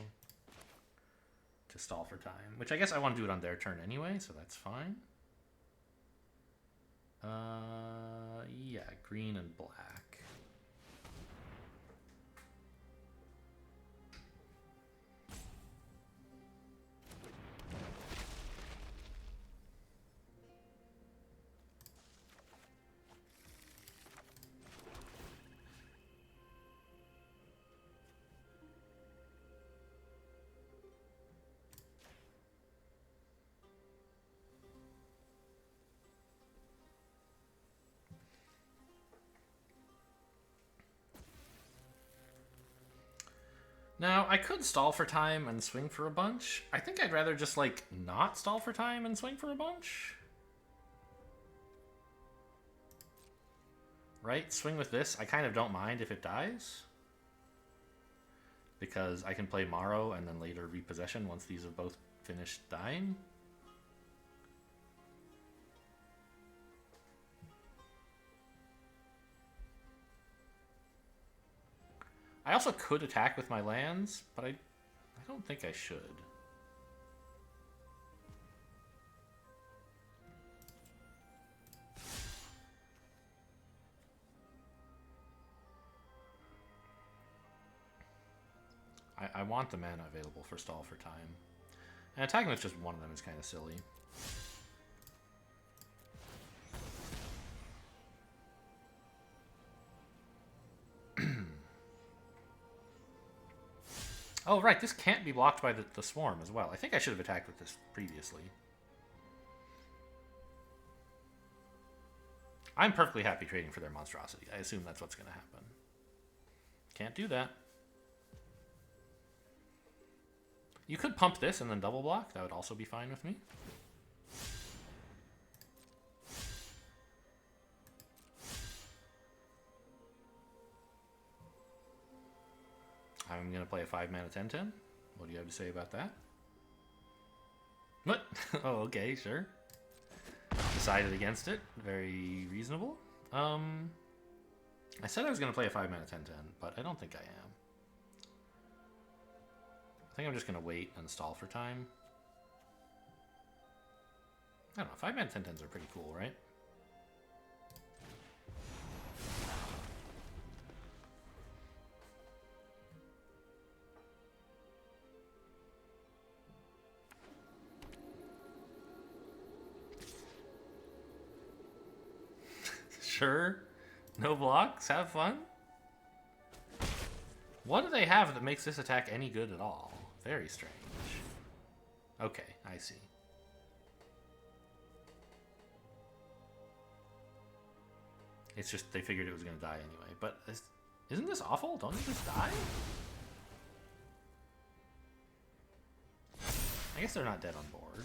stall for time. Which I guess I want to do it on their turn anyway, so that's fine. Yeah, green and black. Now, I could stall for time and swing for a bunch. I think I'd rather just, like, not stall for time and swing for a bunch. Right? Swing with this. I kind of don't mind if it dies. Because I can play Morrow and then later Repossession once these have both finished dying. I also could attack with my lands, but I don't think I should. I want the mana available for stall for time. And attacking with just one of them is kind of silly. Oh, right, this can't be blocked by the swarm as well. I think I should have attacked with this previously. I'm perfectly happy trading for their monstrosity. I assume that's what's going to happen. Can't do that. You could pump this and then double block. That would also be fine with me. I'm going to play a 5-mana 10/10. What do you have to say about that? What? Oh, okay, sure. Decided against it. Very reasonable. I said I was going to play a 5-mana 10/10, but I don't think I am. I think I'm just going to wait and stall for time. I don't know, 5-mana 10/10s are pretty cool, right? Sure. No blocks. Have fun. What do they have that makes this attack any good at all? Very strange. Okay, I see. It's just they figured it was going to die anyway. But isn't this awful? Don't you just die? I guess they're not dead on board.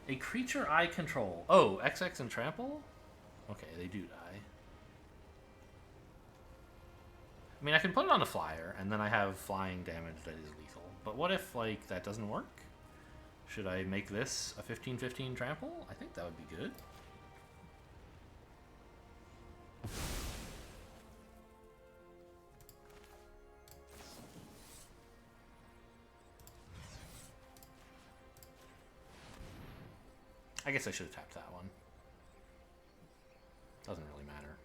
A creature I control. Oh, XX and trample? Okay, they do die. I mean, I can put it on a flyer, and then I have flying damage that is lethal. But what if, like, that doesn't work? Should I make this a 15/15 trample? I think that would be good. I guess I should have tapped that one. Doesn't really matter.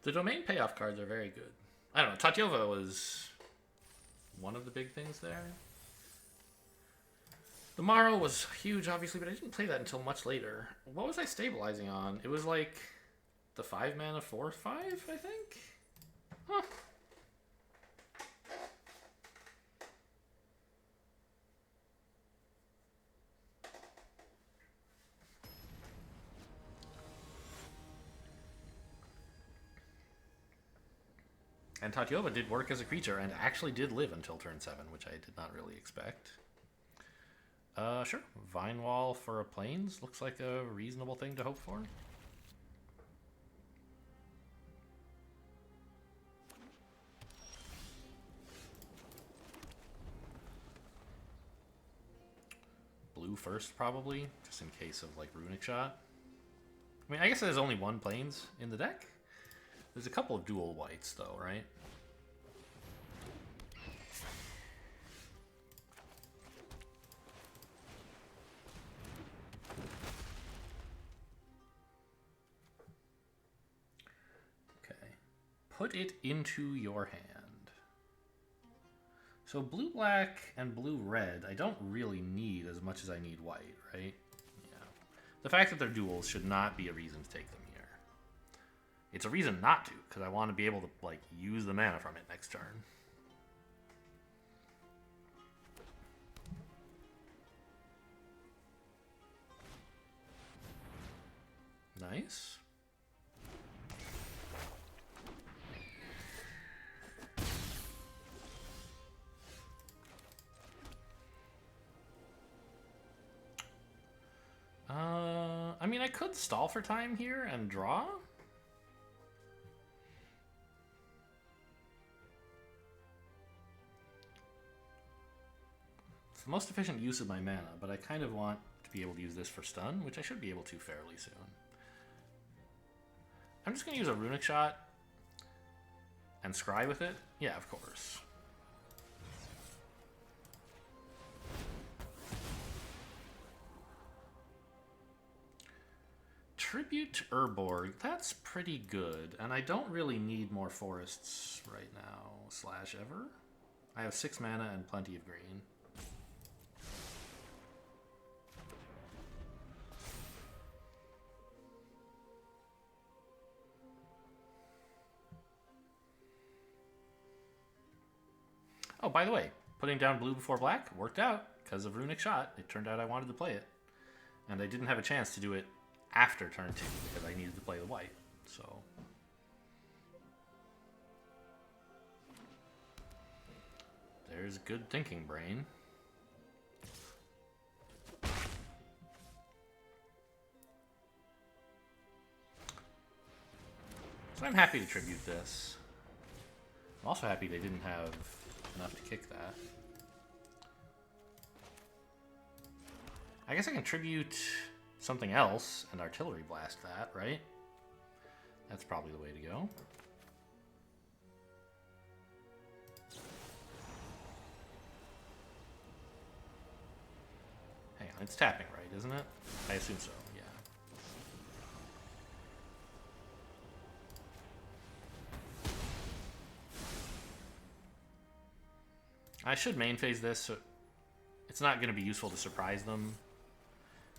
The domain payoff cards are very good. I don't know, Tatyova was one of the big things there. The Morrow was huge, obviously, but I didn't play that until much later. What was I stabilizing on? It was like the 5-mana 4/5, I think? Huh. And Tatyova did work as a creature and actually did live until turn 7, which I did not really expect. Sure. Vine Wall for a Plains looks like a reasonable thing to hope for. Blue first, probably, just in case of, like, Runic Shot. I mean, I guess there's only one Plains in the deck. There's a couple of dual whites, though, right? Put it into your hand. So blue-black and blue-red, I don't really need as much as I need white, right? Yeah. The fact that they're duals should not be a reason to take them here. It's a reason not to, because I want to be able to, like, use the mana from it next turn. Nice. I mean, I could stall for time here and draw. It's the most efficient use of my mana, but I kind of want to be able to use this for stun, which I should be able to fairly soon. I'm just going to use a Runic Shot and scry with it. Yeah, of course. Tribute Urborg, that's pretty good, and I don't really need more forests right now, slash ever. I have 6 mana and plenty of green. Oh, by the way, putting down blue before black worked out because of Runic Shot. It turned out I wanted to play it, and I didn't have a chance to do it after turn 2 because I needed to play the white. So there's good thinking, brain. So I'm happy to tribute this. I'm also happy they didn't have enough to kick that. I guess I can tribute something else and artillery blast that, right? That's probably the way to go. Hang on, it's tapping, right, isn't it? I assume so, yeah. I should main phase this, so it's not going to be useful to surprise them.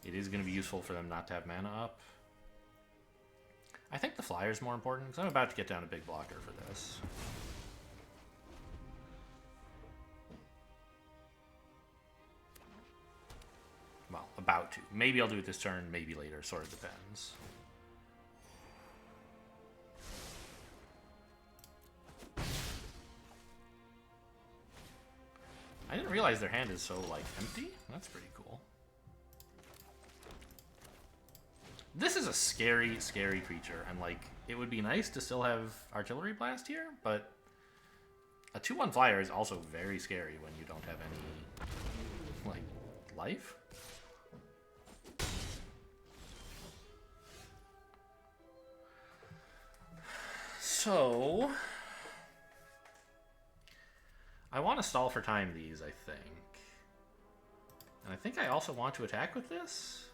It is going to be useful for them not to have mana up. I think the flyer is more important, because I'm about to get down a big blocker for this. Well, about to. Maybe I'll do it this turn, maybe later, sort of depends. I didn't realize their hand is so, like, empty. That's pretty cool. This is a scary, scary creature, and, like, it would be nice to still have Artillery Blast here, but a 2/1 flyer is also very scary when you don't have any, like, life. So I want to stall for time these, I think. And I think I also want to attack with this.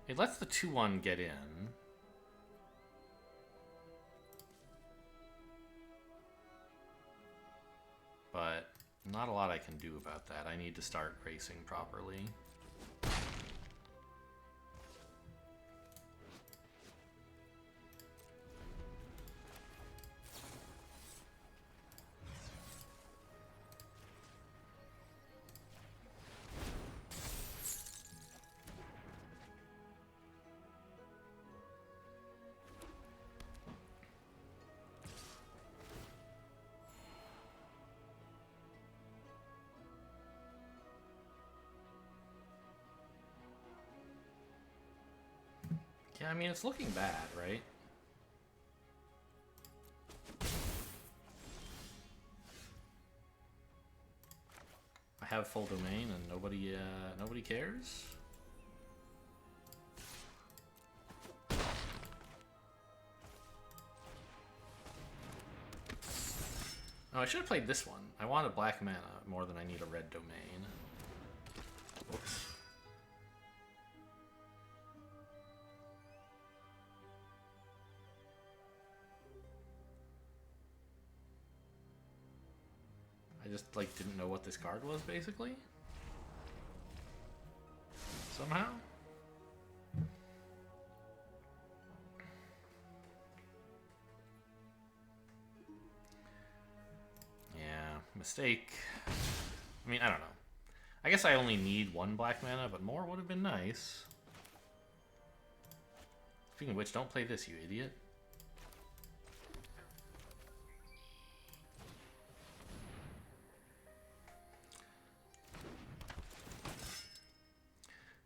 It lets the 2/1 get in. But not a lot I can do about that. I need to start racing properly. I mean, it's looking bad, right? I have full domain and nobody cares. Oh, I should have played this one. I wanted black mana more than I need a red domain. Oops. I just, like, didn't know what this card was, basically. Somehow. Yeah, mistake. I mean, I don't know. I guess I only need one black mana, but more would have been nice. Speaking of which, don't play this, you idiot.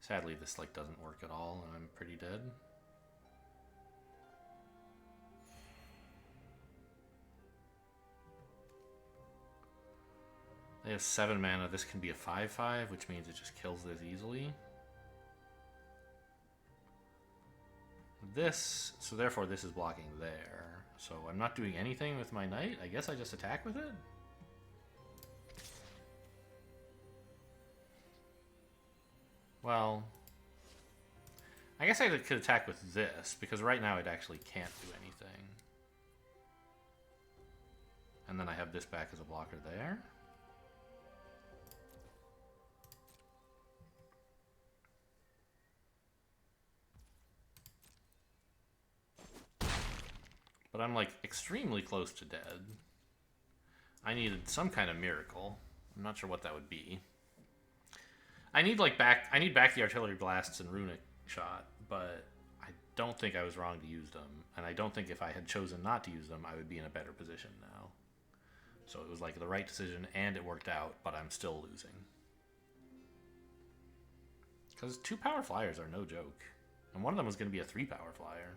Sadly, this like doesn't work at all, and I'm pretty dead. They have 7 mana. This can be a 5/5, which means it just kills this easily. This, so therefore this is blocking there. So I'm not doing anything with my knight. I guess I just attack with it? Well, I guess I could attack with this, because right now it actually can't do anything. And then I have this back as a blocker there. But I'm like extremely close to dead. I needed some kind of miracle. I'm not sure what that would be. I need back the artillery blasts and runic shot, but I don't think I was wrong to use them, and I don't think if I had chosen not to use them, I would be in a better position now. So it was like the right decision, and it worked out, but I'm still losing. Because 2 power flyers are no joke, and one of them was going to be a 3 power flyer.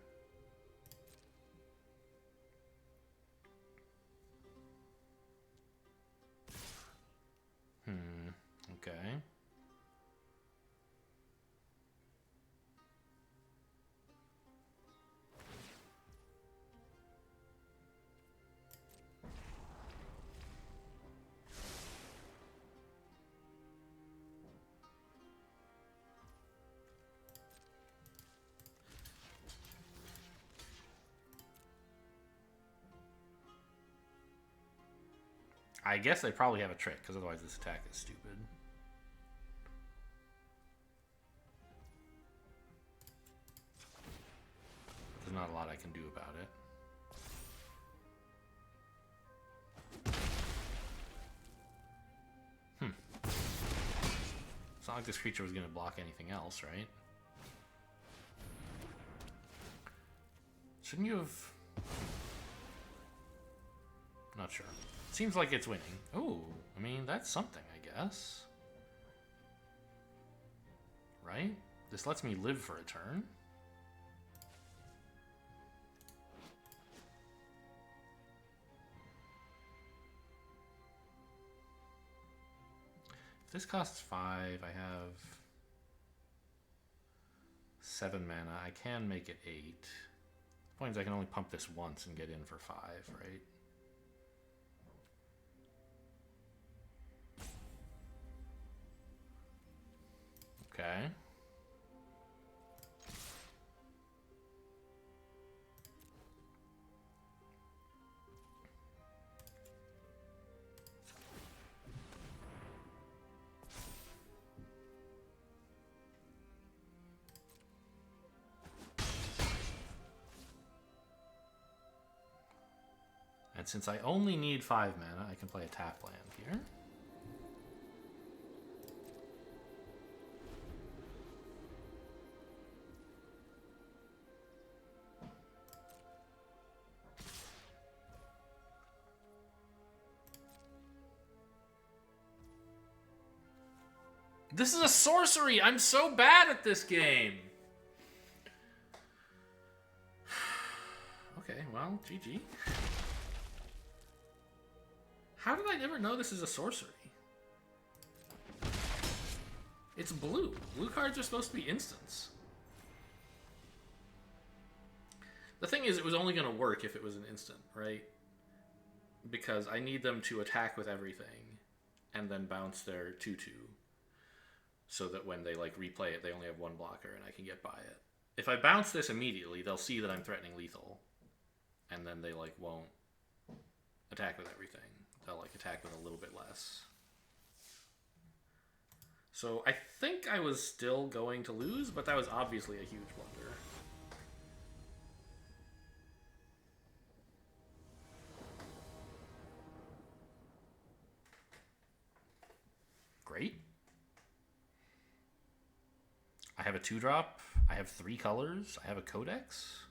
Okay. I guess they probably have a trick, because otherwise this attack is stupid. There's not a lot I can do about it. It's not like this creature was going to block anything else, right? Shouldn't you have... Not sure. Seems like it's winning. Ooh, I mean, that's something, I guess. Right? This lets me live for a turn. If this costs 5, I have 7 mana. I can make it 8. The point is I can only pump this once and get in for 5, right? Okay. And since I only need 5 mana, I can play a tap land here. This is a sorcery! I'm so bad at this game! well, GG. How did I never know this is a sorcery? It's blue. Blue cards are supposed to be instants. The thing is, it was only going to work if it was an instant, right? Because I need them to attack with everything and then bounce their 2/2. So that when they like replay it, they only have one blocker and I can get by it. If I bounce this immediately, they'll see that I'm threatening lethal. And then they like won't attack with everything. They'll like attack with a little bit less. So I think I was still going to lose, but that was obviously a huge blunder. Great. I have a 2-drop. I have 3 colors. I have a codex.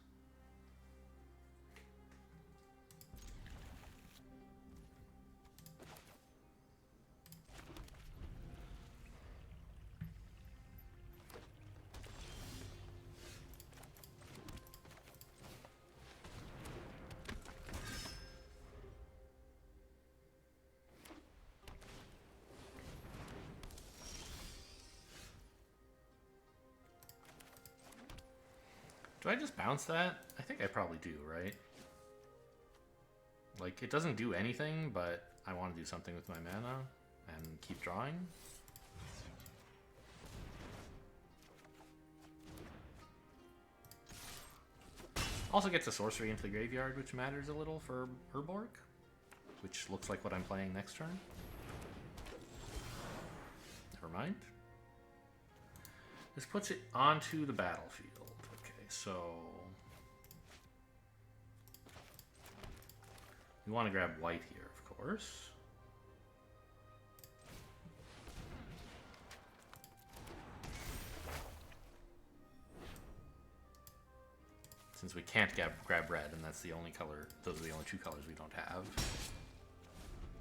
Do I just bounce that? I think I probably do, right? Like, it doesn't do anything, but I want to do something with my mana and keep drawing. Also gets a sorcery into the graveyard, which matters a little for Urborg, which looks like what I'm playing next turn. Never mind. This puts it onto the battlefield. So we want to grab white here, of course. Since we can't grab red, and that's the only color, those are the only 2 colors we don't have.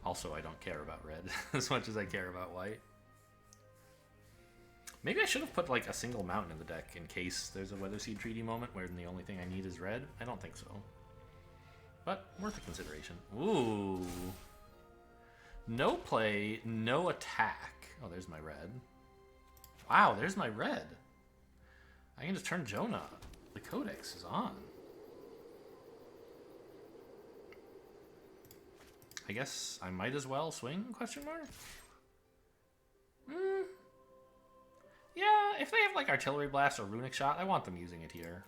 Also, I don't care about red as much as I care about white. Maybe I should have put like a single mountain in the deck in case there's a Weatherseed Treaty moment where the only thing I need is red. I don't think so. But worth a consideration. Ooh. No play, no attack. Oh, there's my red. Wow, there's my red. I can just turn Jonah. The Codex is on. I guess I might as well swing, question mark? Yeah, if they have like Artillery Blast or Runic Shot, I want them using it here.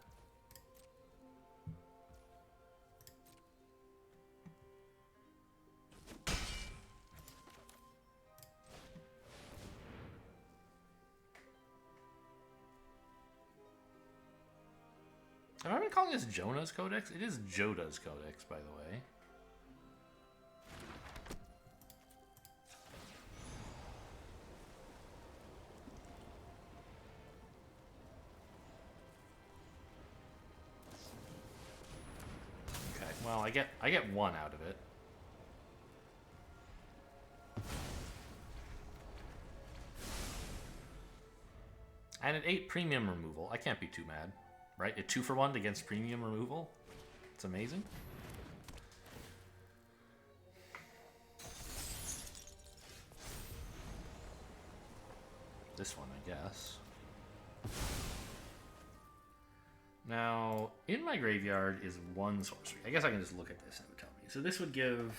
Have I been calling this Jonah's Codex? It is Joda's Codex, by the way. Well, I get 1 out of it. And at 8 premium removal, I can't be too mad, right? At 2 for 1 against premium removal, it's amazing. This one, I guess. Now, in my graveyard is 1 sorcery. I guess I can just look at this and it would tell me. So this would give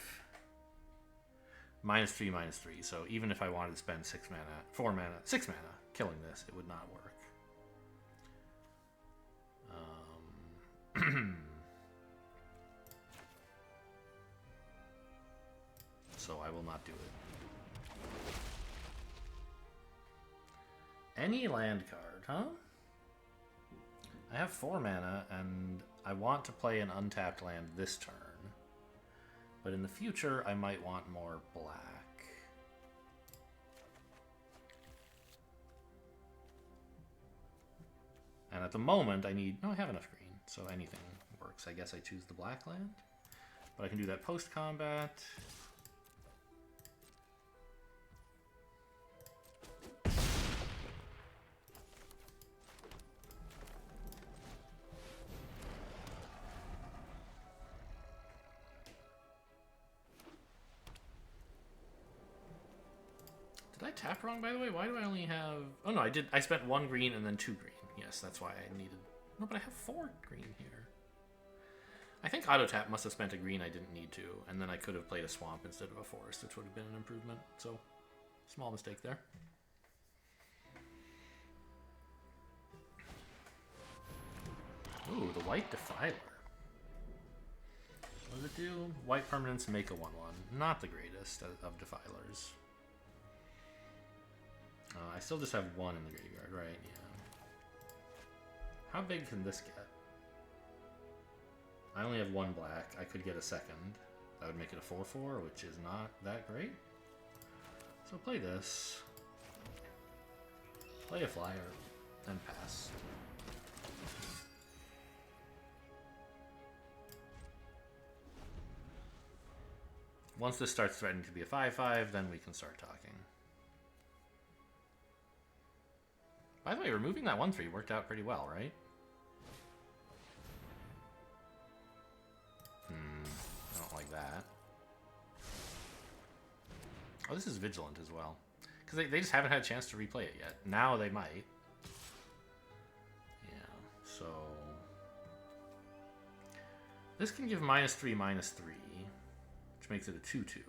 -3, -3. So even if I wanted to spend 6 mana, 4 mana, 6 mana, killing this, it would not work. So I will not do it. Any land card, huh? I have 4 mana, and I want to play an untapped land this turn. But in the future, I might want more black. And at the moment, I need... No, I have enough green, so anything works. I guess I choose the black land. But I can do that post-combat. I tap wrong, by the way? Why do I only have... Oh, no, I did. I spent 1 green and then 2 green. Yes, that's why I needed... No, but I have 4 green here. I think auto tap must have spent a green I didn't need to, and then I could have played a swamp instead of a forest, which would have been an improvement. So, small mistake there. Ooh, the white Defiler. What does it do? White permanents make a 1/1. Not the greatest of Defilers. I still just have 1 in the graveyard, right? Yeah. How big can this get? I only have 1 black. I could get a second. That would make it a 4/4, which is not that great. So play this. Play a flyer, and pass. Once this starts threatening to be a 5/5, then we can start talking. By the way, removing that 1/3 worked out pretty well, right? I don't like that. Oh, this is Vigilant as well. Because they just haven't had a chance to replay it yet. Now they might. Yeah, so... This can give -3/-3, which makes it a 2/2.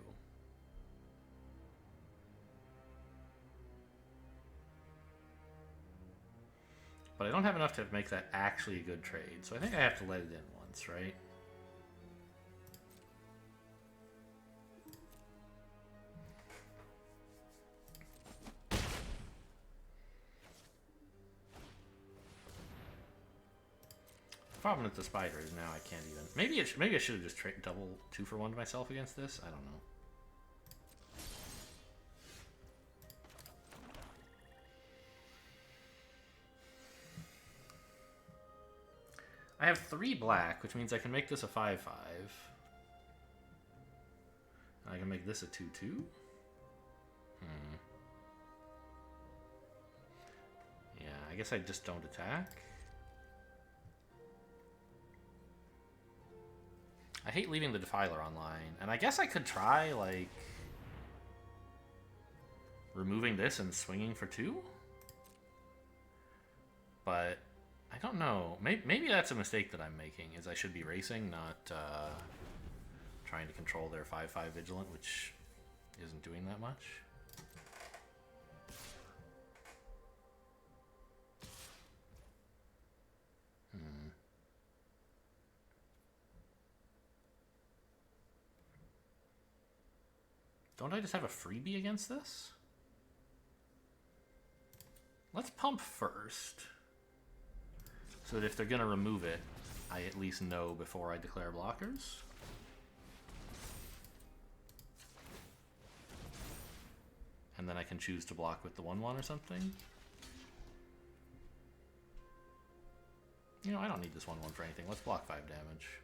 But I don't have enough to make that actually a good trade, so I think I have to let it in once, right? The problem with the spider is now I can't even... Maybe I should have just double 2-for-1 to myself against this. I don't know. I have 3 black, which means I can make this a 5/5. I can make this a 2/2. Yeah, I guess I just don't attack. I hate leaving the Defiler online, and I guess I could try, like, removing this and swinging for 2? But I don't know. Maybe that's a mistake that I'm making, is I should be racing, not trying to control their 5/5 Vigilant, which isn't doing that much. Don't I just have a freebie against this? Let's pump first, so that if they're going to remove it, I at least know before I declare blockers. And then I can choose to block with the 1/1 or something. You know, I don't need this 1/1 for anything. Let's block 5 damage.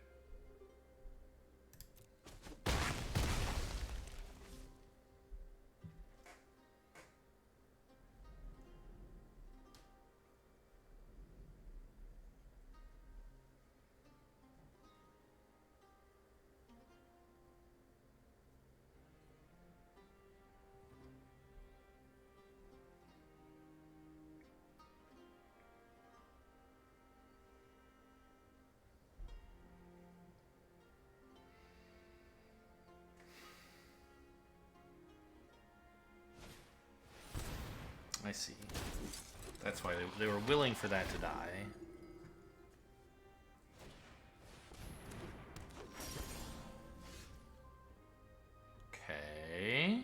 I see. That's why they were willing for that to die. Okay.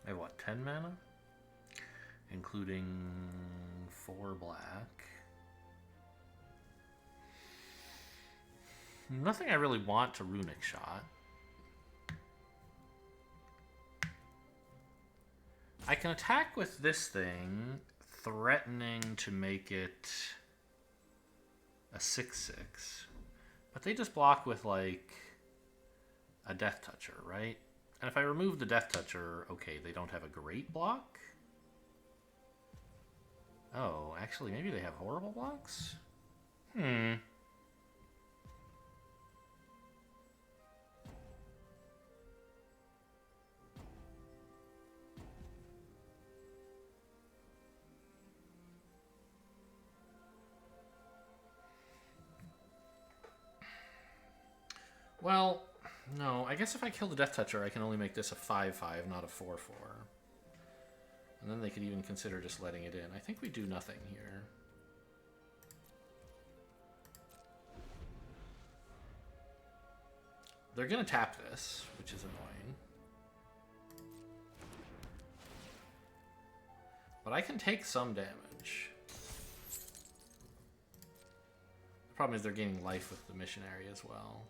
I have what, 10 mana? Including 4 black. Nothing I really want to Runic Shot. I can attack with this thing, threatening to make it a 6/6. But they just block with, like, a Death Toucher, right? And if I remove the Death Toucher, okay, they don't have a great block. Oh, actually, maybe they have horrible blocks? Well, no, I guess if I kill the Death Toucher, I can only make this a 5/5, not a 4/4. And then they could even consider just letting it in. I think we do nothing here. They're going to tap this, which is annoying. But I can take some damage. The problem is they're gaining life with the missionary as well.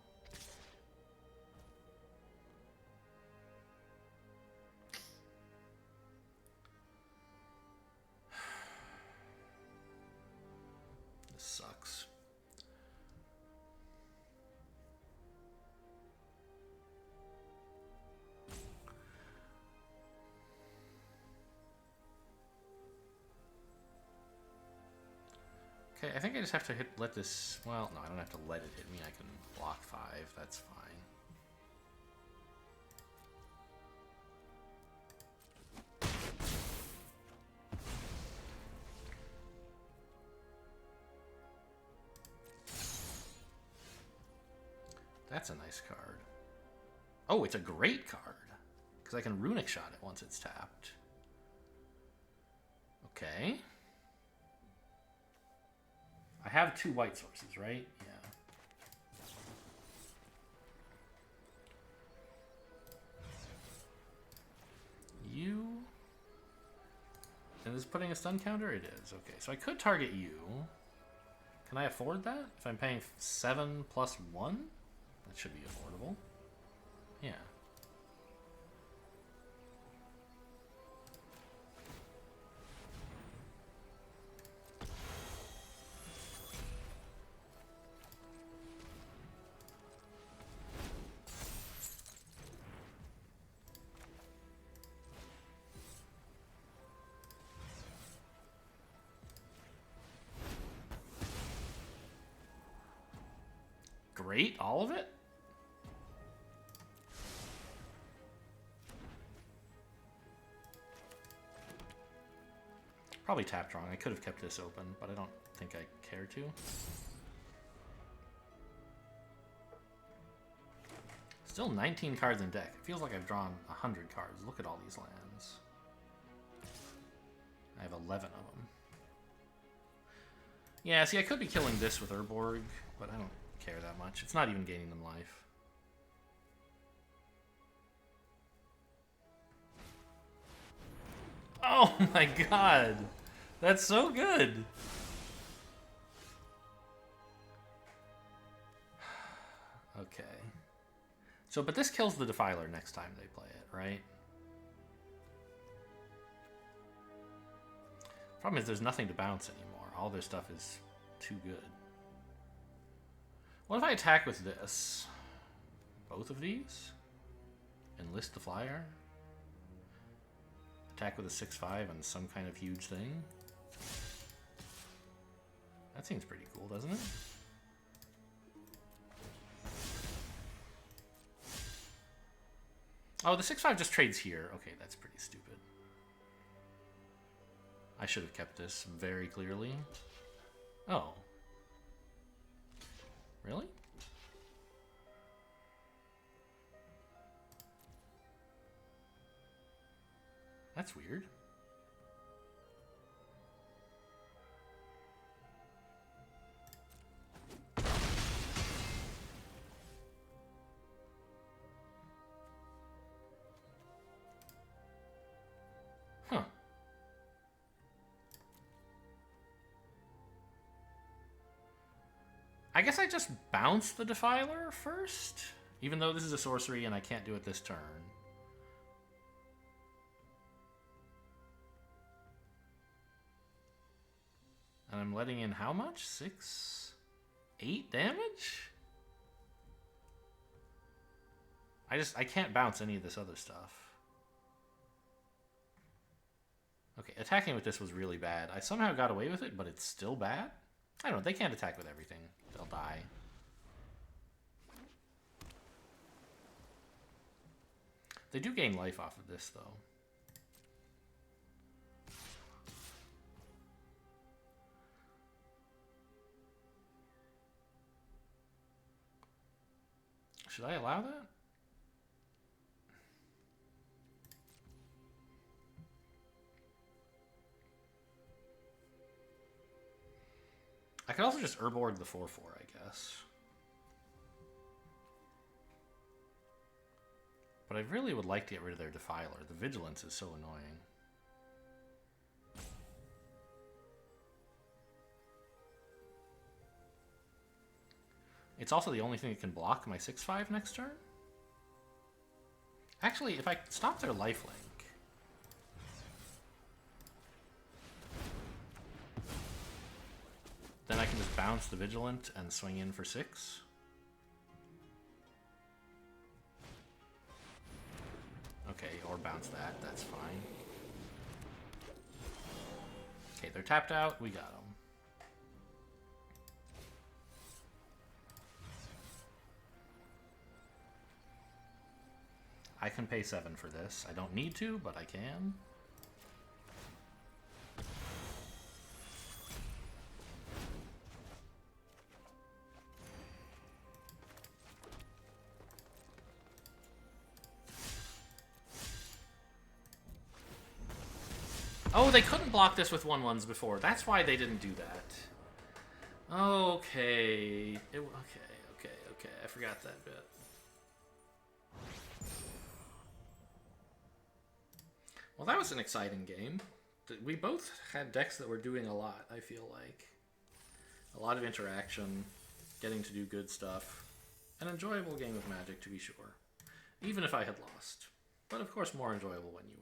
This sucks. Okay, I think I just have to let this... Well, no, I don't have to let it hit me. I can block 5. That's fine. That's a nice card. Oh, it's a great card. Because I can Runic Shot it once it's tapped. Okay. I have 2 white sources, right? Yeah. You... And is putting a stun counter? It is. Okay, so I could target you. Can I afford that? If I'm paying 7 plus 1? That should be affordable. Yeah. Great, all of it? Probably tapped wrong. I could have kept this open, but I don't think I care to. Still 19 cards in deck. It feels like I've drawn 100 cards. Look at all these lands. I have 11 of them. Yeah, see, I could be killing this with Urborg, but I don't care that much. It's not even gaining them life. Oh my god! That's so good! Okay. So, but this kills the Defiler next time they play it, right? Problem is there's nothing to bounce anymore. All their stuff is too good. What if I attack with this? Both of these? Enlist the flyer? Attack with a 6/5 on some kind of huge thing? That seems pretty cool, doesn't it? Oh, the 6/5 just trades here. Okay, that's pretty stupid. I should have kept this very clearly. Oh. Really? That's weird. Huh. I guess I just bounce the Defiler first, even though this is a sorcery and I can't do it this turn. And I'm letting in how much? 8 damage? I can't bounce any of this other stuff. Okay, attacking with this was really bad. I somehow got away with it, but it's still bad. I don't know, they can't attack with everything. They'll die. They do gain life off of this, though. Should I allow that? I could also just Urborg the 4/4, I guess. But I really would like to get rid of their Defiler. The Vigilance is so annoying. It's also the only thing that can block my 6/5 next turn. Actually, if I stop their lifelink... then I can just bounce the Vigilant and swing in for 6. Okay, or bounce that, that's fine. Okay, they're tapped out, we got them. I can pay 7 for this. I don't need to, but I can. Oh, they couldn't block this with 1/1s before. That's why they didn't do that. Okay. Okay. I forgot that bit. Well, that was an exciting game. We both had decks that were doing a lot, I feel like. A lot of interaction, getting to do good stuff. An enjoyable game of Magic, to be sure. Even if I had lost. But of course, more enjoyable when you win.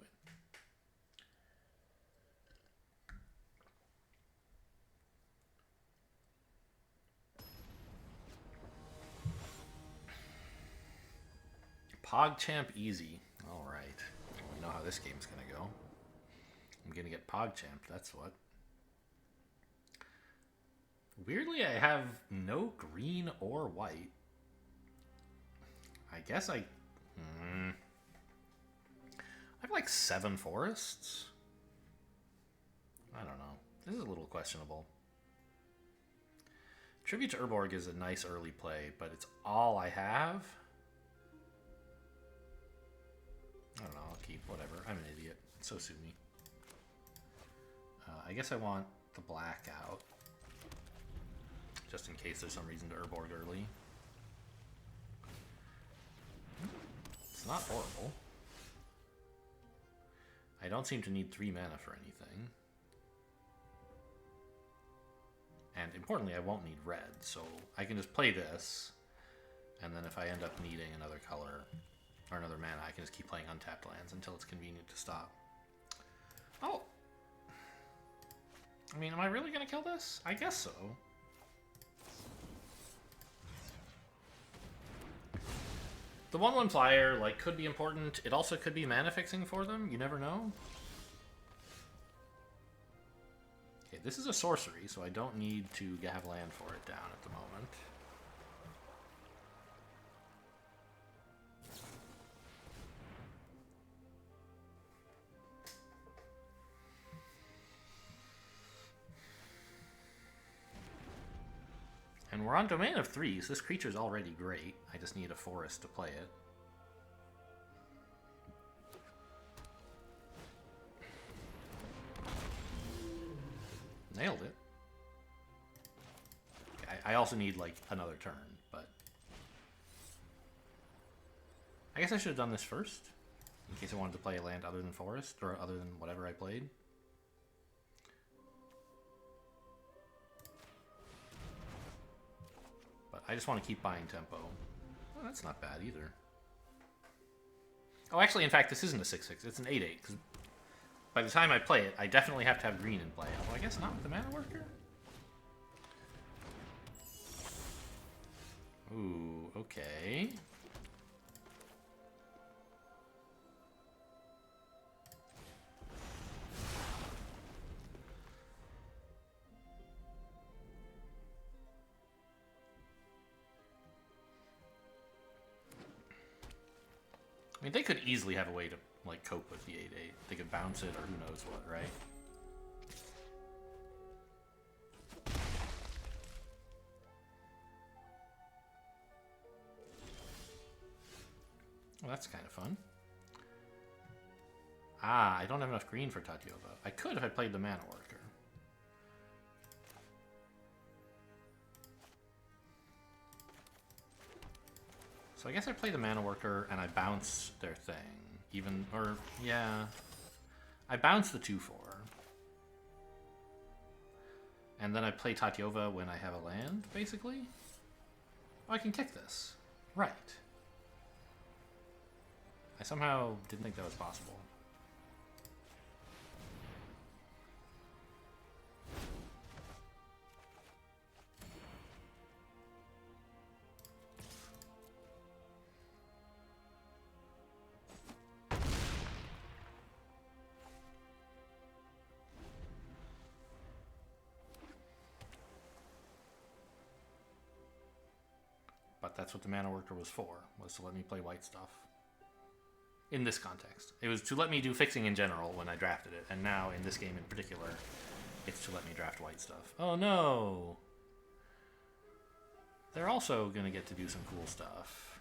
PogChamp easy. Alright. We know how this game's gonna go. I'm gonna get PogChamp, that's what. Weirdly, I have no green or white. I guess I have like 7 forests. I don't know. This is a little questionable. Tribute to Urborg is a nice early play, but it's all I have. I don't know, I'll keep whatever. I'm an idiot. So sue me. I guess I want the black out. Just in case there's some reason to Urborg early. It's not horrible. I don't seem to need 3 mana for anything. And importantly, I won't need red, so I can just play this, and then if I end up needing another color or another mana, I can just keep playing untapped lands until it's convenient to stop. Oh! I mean, am I really gonna kill this? I guess so. The 1/1 flyer, like, could be important. It also could be mana fixing for them. You never know. Okay, this is a sorcery, so I don't need to have land for it down at the moment. And we're on Domain of 3, so this creature's already great. I just need a forest to play it. Nailed it. I also need, like, another turn, but... I guess I should have done this first, in case I wanted to play a land other than forest, or other than whatever I played. I just want to keep buying tempo. Well, that's not bad either. Oh, actually, in fact, this isn't a 6/6. It's an 8/8. Because by the time I play it, I definitely have to have green in play. Although I guess not with the mana worker. Ooh, okay. I mean, they could easily have a way to like cope with the 8/8. They could bounce it or who knows what, right? Well, that's kind of fun. Ah, I don't have enough green for Tatiova. I could if I played the Mana Worker. So I guess I play the Mana Worker and I bounce their thing. Even, or, yeah. I bounce the 2/4. And then I play Tatiova when I have a land, basically. Oh, I can kick this. Right. I somehow didn't think that was possible. But that's what the Mana Worker was for, was to let me play white stuff. In this context. It was to let me do fixing in general when I drafted it, and now in this game in particular, it's to let me draft white stuff. Oh no! They're also gonna get to do some cool stuff.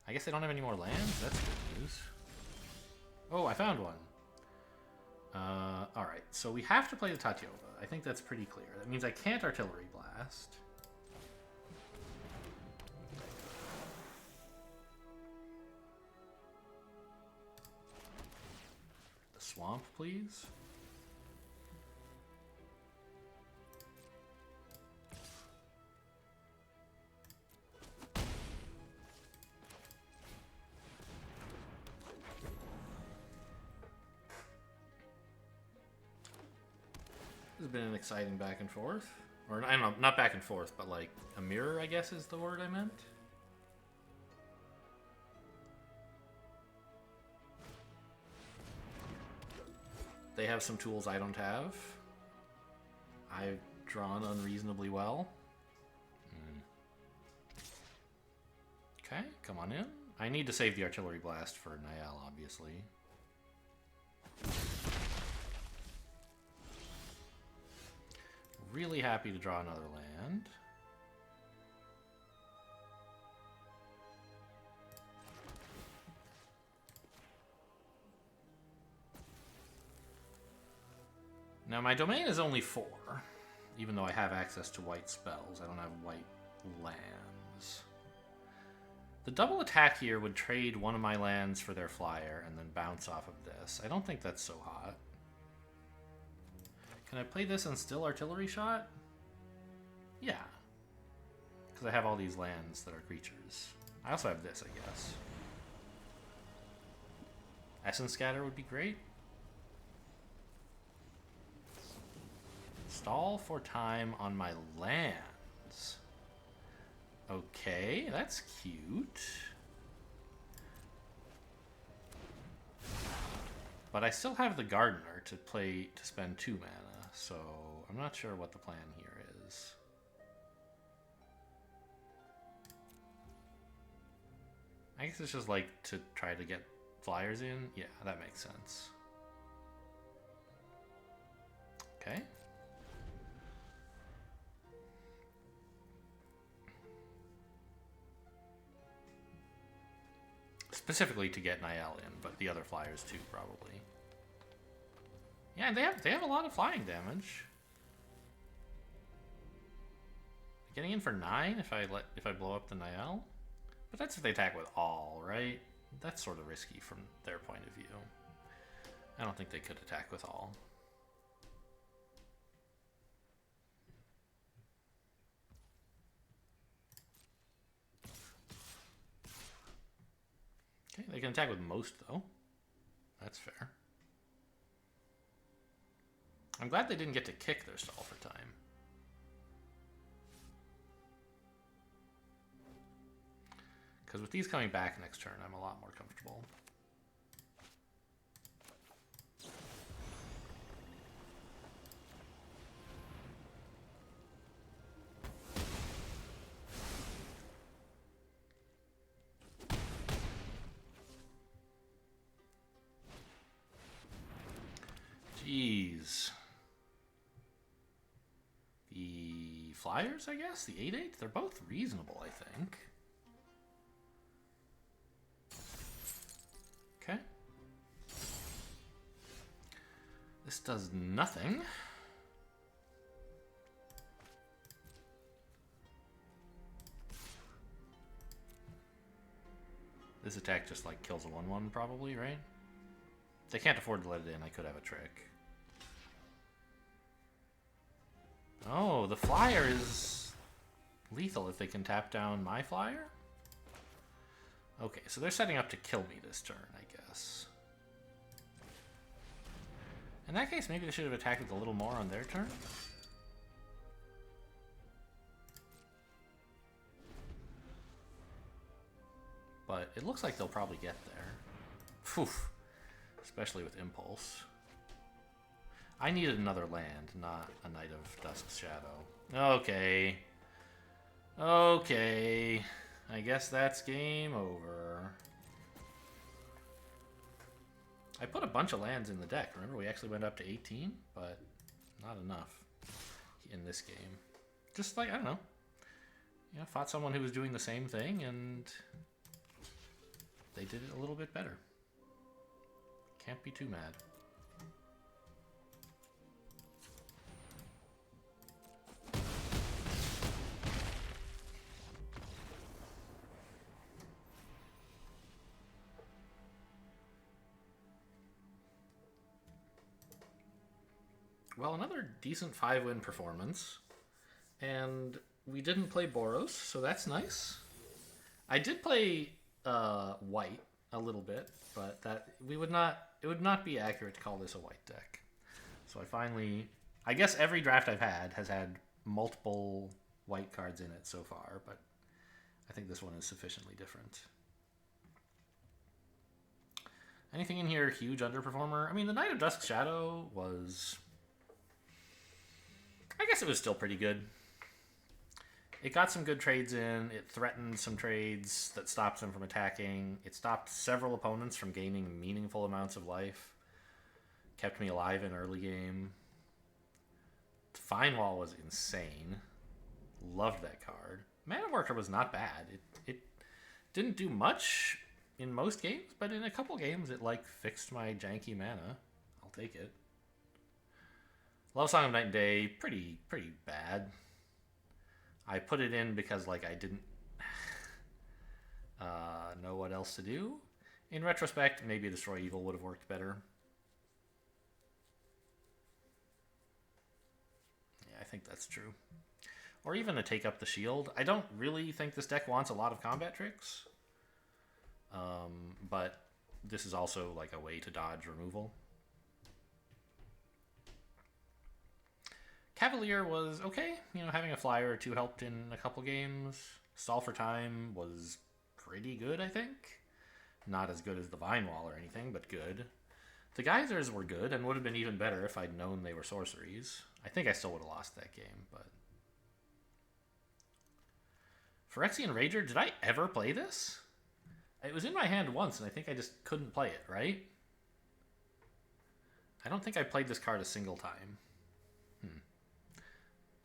I guess they don't have any more lands? That's good news. Oh, I found one. Alright, so we have to play the Tatiova. I think that's pretty clear. That means I can't Artillery Blast. The Swamp, please. This has been an exciting back and forth. Or, I don't know, not back and forth, but like a mirror, I guess is the word I meant. They have some tools I don't have. I've drawn unreasonably well. Okay, come on in. I need to save the Artillery Blast for Niall, obviously. Really happy to draw another land. Now my domain is only 4, even though I have access to white spells. I don't have white lands. The double attack here would trade one of my lands for their flyer and then bounce off of this. I don't think that's so hot. Can I play this and still artillery shot? Yeah. Because I have all these lands that are creatures. I also have this, I guess. Essence Scatter would be great. Stall for time on my lands. Okay, that's cute. But I still have the Gardener to play to spend 2 mana. So, I'm not sure what the plan here is. I guess it's just like to try to get flyers in. Yeah, that makes sense. Okay. Specifically to get Niall in, but the other flyers too, probably. Yeah, they have a lot of flying damage. Getting in for 9 if I blow up the Niall, but that's if they attack with all, right? That's sort of risky from their point of view. I don't think they could attack with all. Okay, they can attack with most though. That's fair. I'm glad they didn't get to kick their stall for time. Because with these coming back next turn, I'm a lot more comfortable. Jeez. The Flyers, I guess? The 8/8? They're both reasonable, I think. Okay. This does nothing. This attack just like kills a 1/1 probably, right? They can't afford to let it in. I could have a trick. Oh, the flyer is lethal if they can tap down my flyer? Okay, so they're setting up to kill me this turn, I guess. In that case, maybe they should have attacked with a little more on their turn. But it looks like they'll probably get there. Phew. Especially with Impulse. I needed another land, not a Knight of Dusk's Shadow. Okay. Okay. I guess that's game over. I put a bunch of lands in the deck. Remember, we actually went up to 18, but not enough in this game. Just like, I don't know. You know, fought someone who was doing the same thing, and they did it a little bit better. Can't be too mad. Well, another decent 5-win performance. And we didn't play Boros, so that's nice. I did play white a little bit, but it would not be accurate to call this a white deck. So I guess every draft I've had has had multiple white cards in it so far, but I think this one is sufficiently different. Anything in here huge underperformer? I mean, the Knight of Dusk's Shadow was, I guess it was still pretty good. It got some good trades in. It threatened some trades that stopped them from attacking. It stopped several opponents from gaining meaningful amounts of life. Kept me alive in early game. Fine Wall was insane. Loved that card. Mana Worker was not bad. It didn't do much in most games, but in a couple games it like fixed my janky mana. I'll take it. Love Song of Night and Day, pretty bad. I put it in because like I didn't know what else to do. In retrospect, maybe Destroy Evil would have worked better. Yeah, I think that's true. Or even a Take Up the Shield. I don't really think this deck wants a lot of combat tricks. But this is also like a way to dodge removal. Cavalier was okay. You know, having a flyer or two helped in a couple games. Stall for Time was pretty good, I think. Not as good as the Vine Wall or anything, but good. The Geysers were good and would have been even better if I'd known they were sorceries. I think I still would have lost that game, but... Phyrexian Rager, did I ever play this? It was in my hand once, and I think I just couldn't play it, right? I don't think I played this card a single time.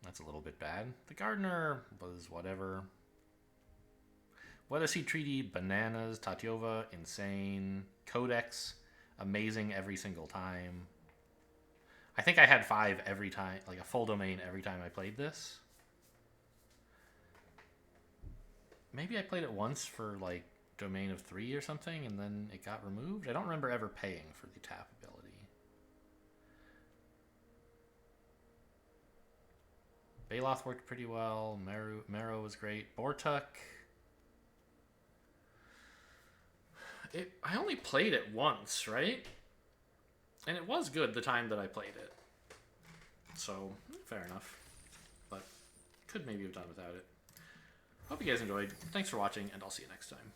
That's a little bit bad. The Gardener was whatever. Weatherseed Treaty, bananas. Tatyova, insane. Codex, amazing every single time. I think I had 5 every time, like a full domain every time I played this. Maybe I played it once for like domain of 3 or something, and then it got removed. I don't remember ever paying for the tap ability. Baloth worked pretty well. Marrow was great. Bortuk. I only played it once, right? And it was good the time that I played it. So, fair enough. But could maybe have done without it. Hope you guys enjoyed. Thanks for watching, and I'll see you next time.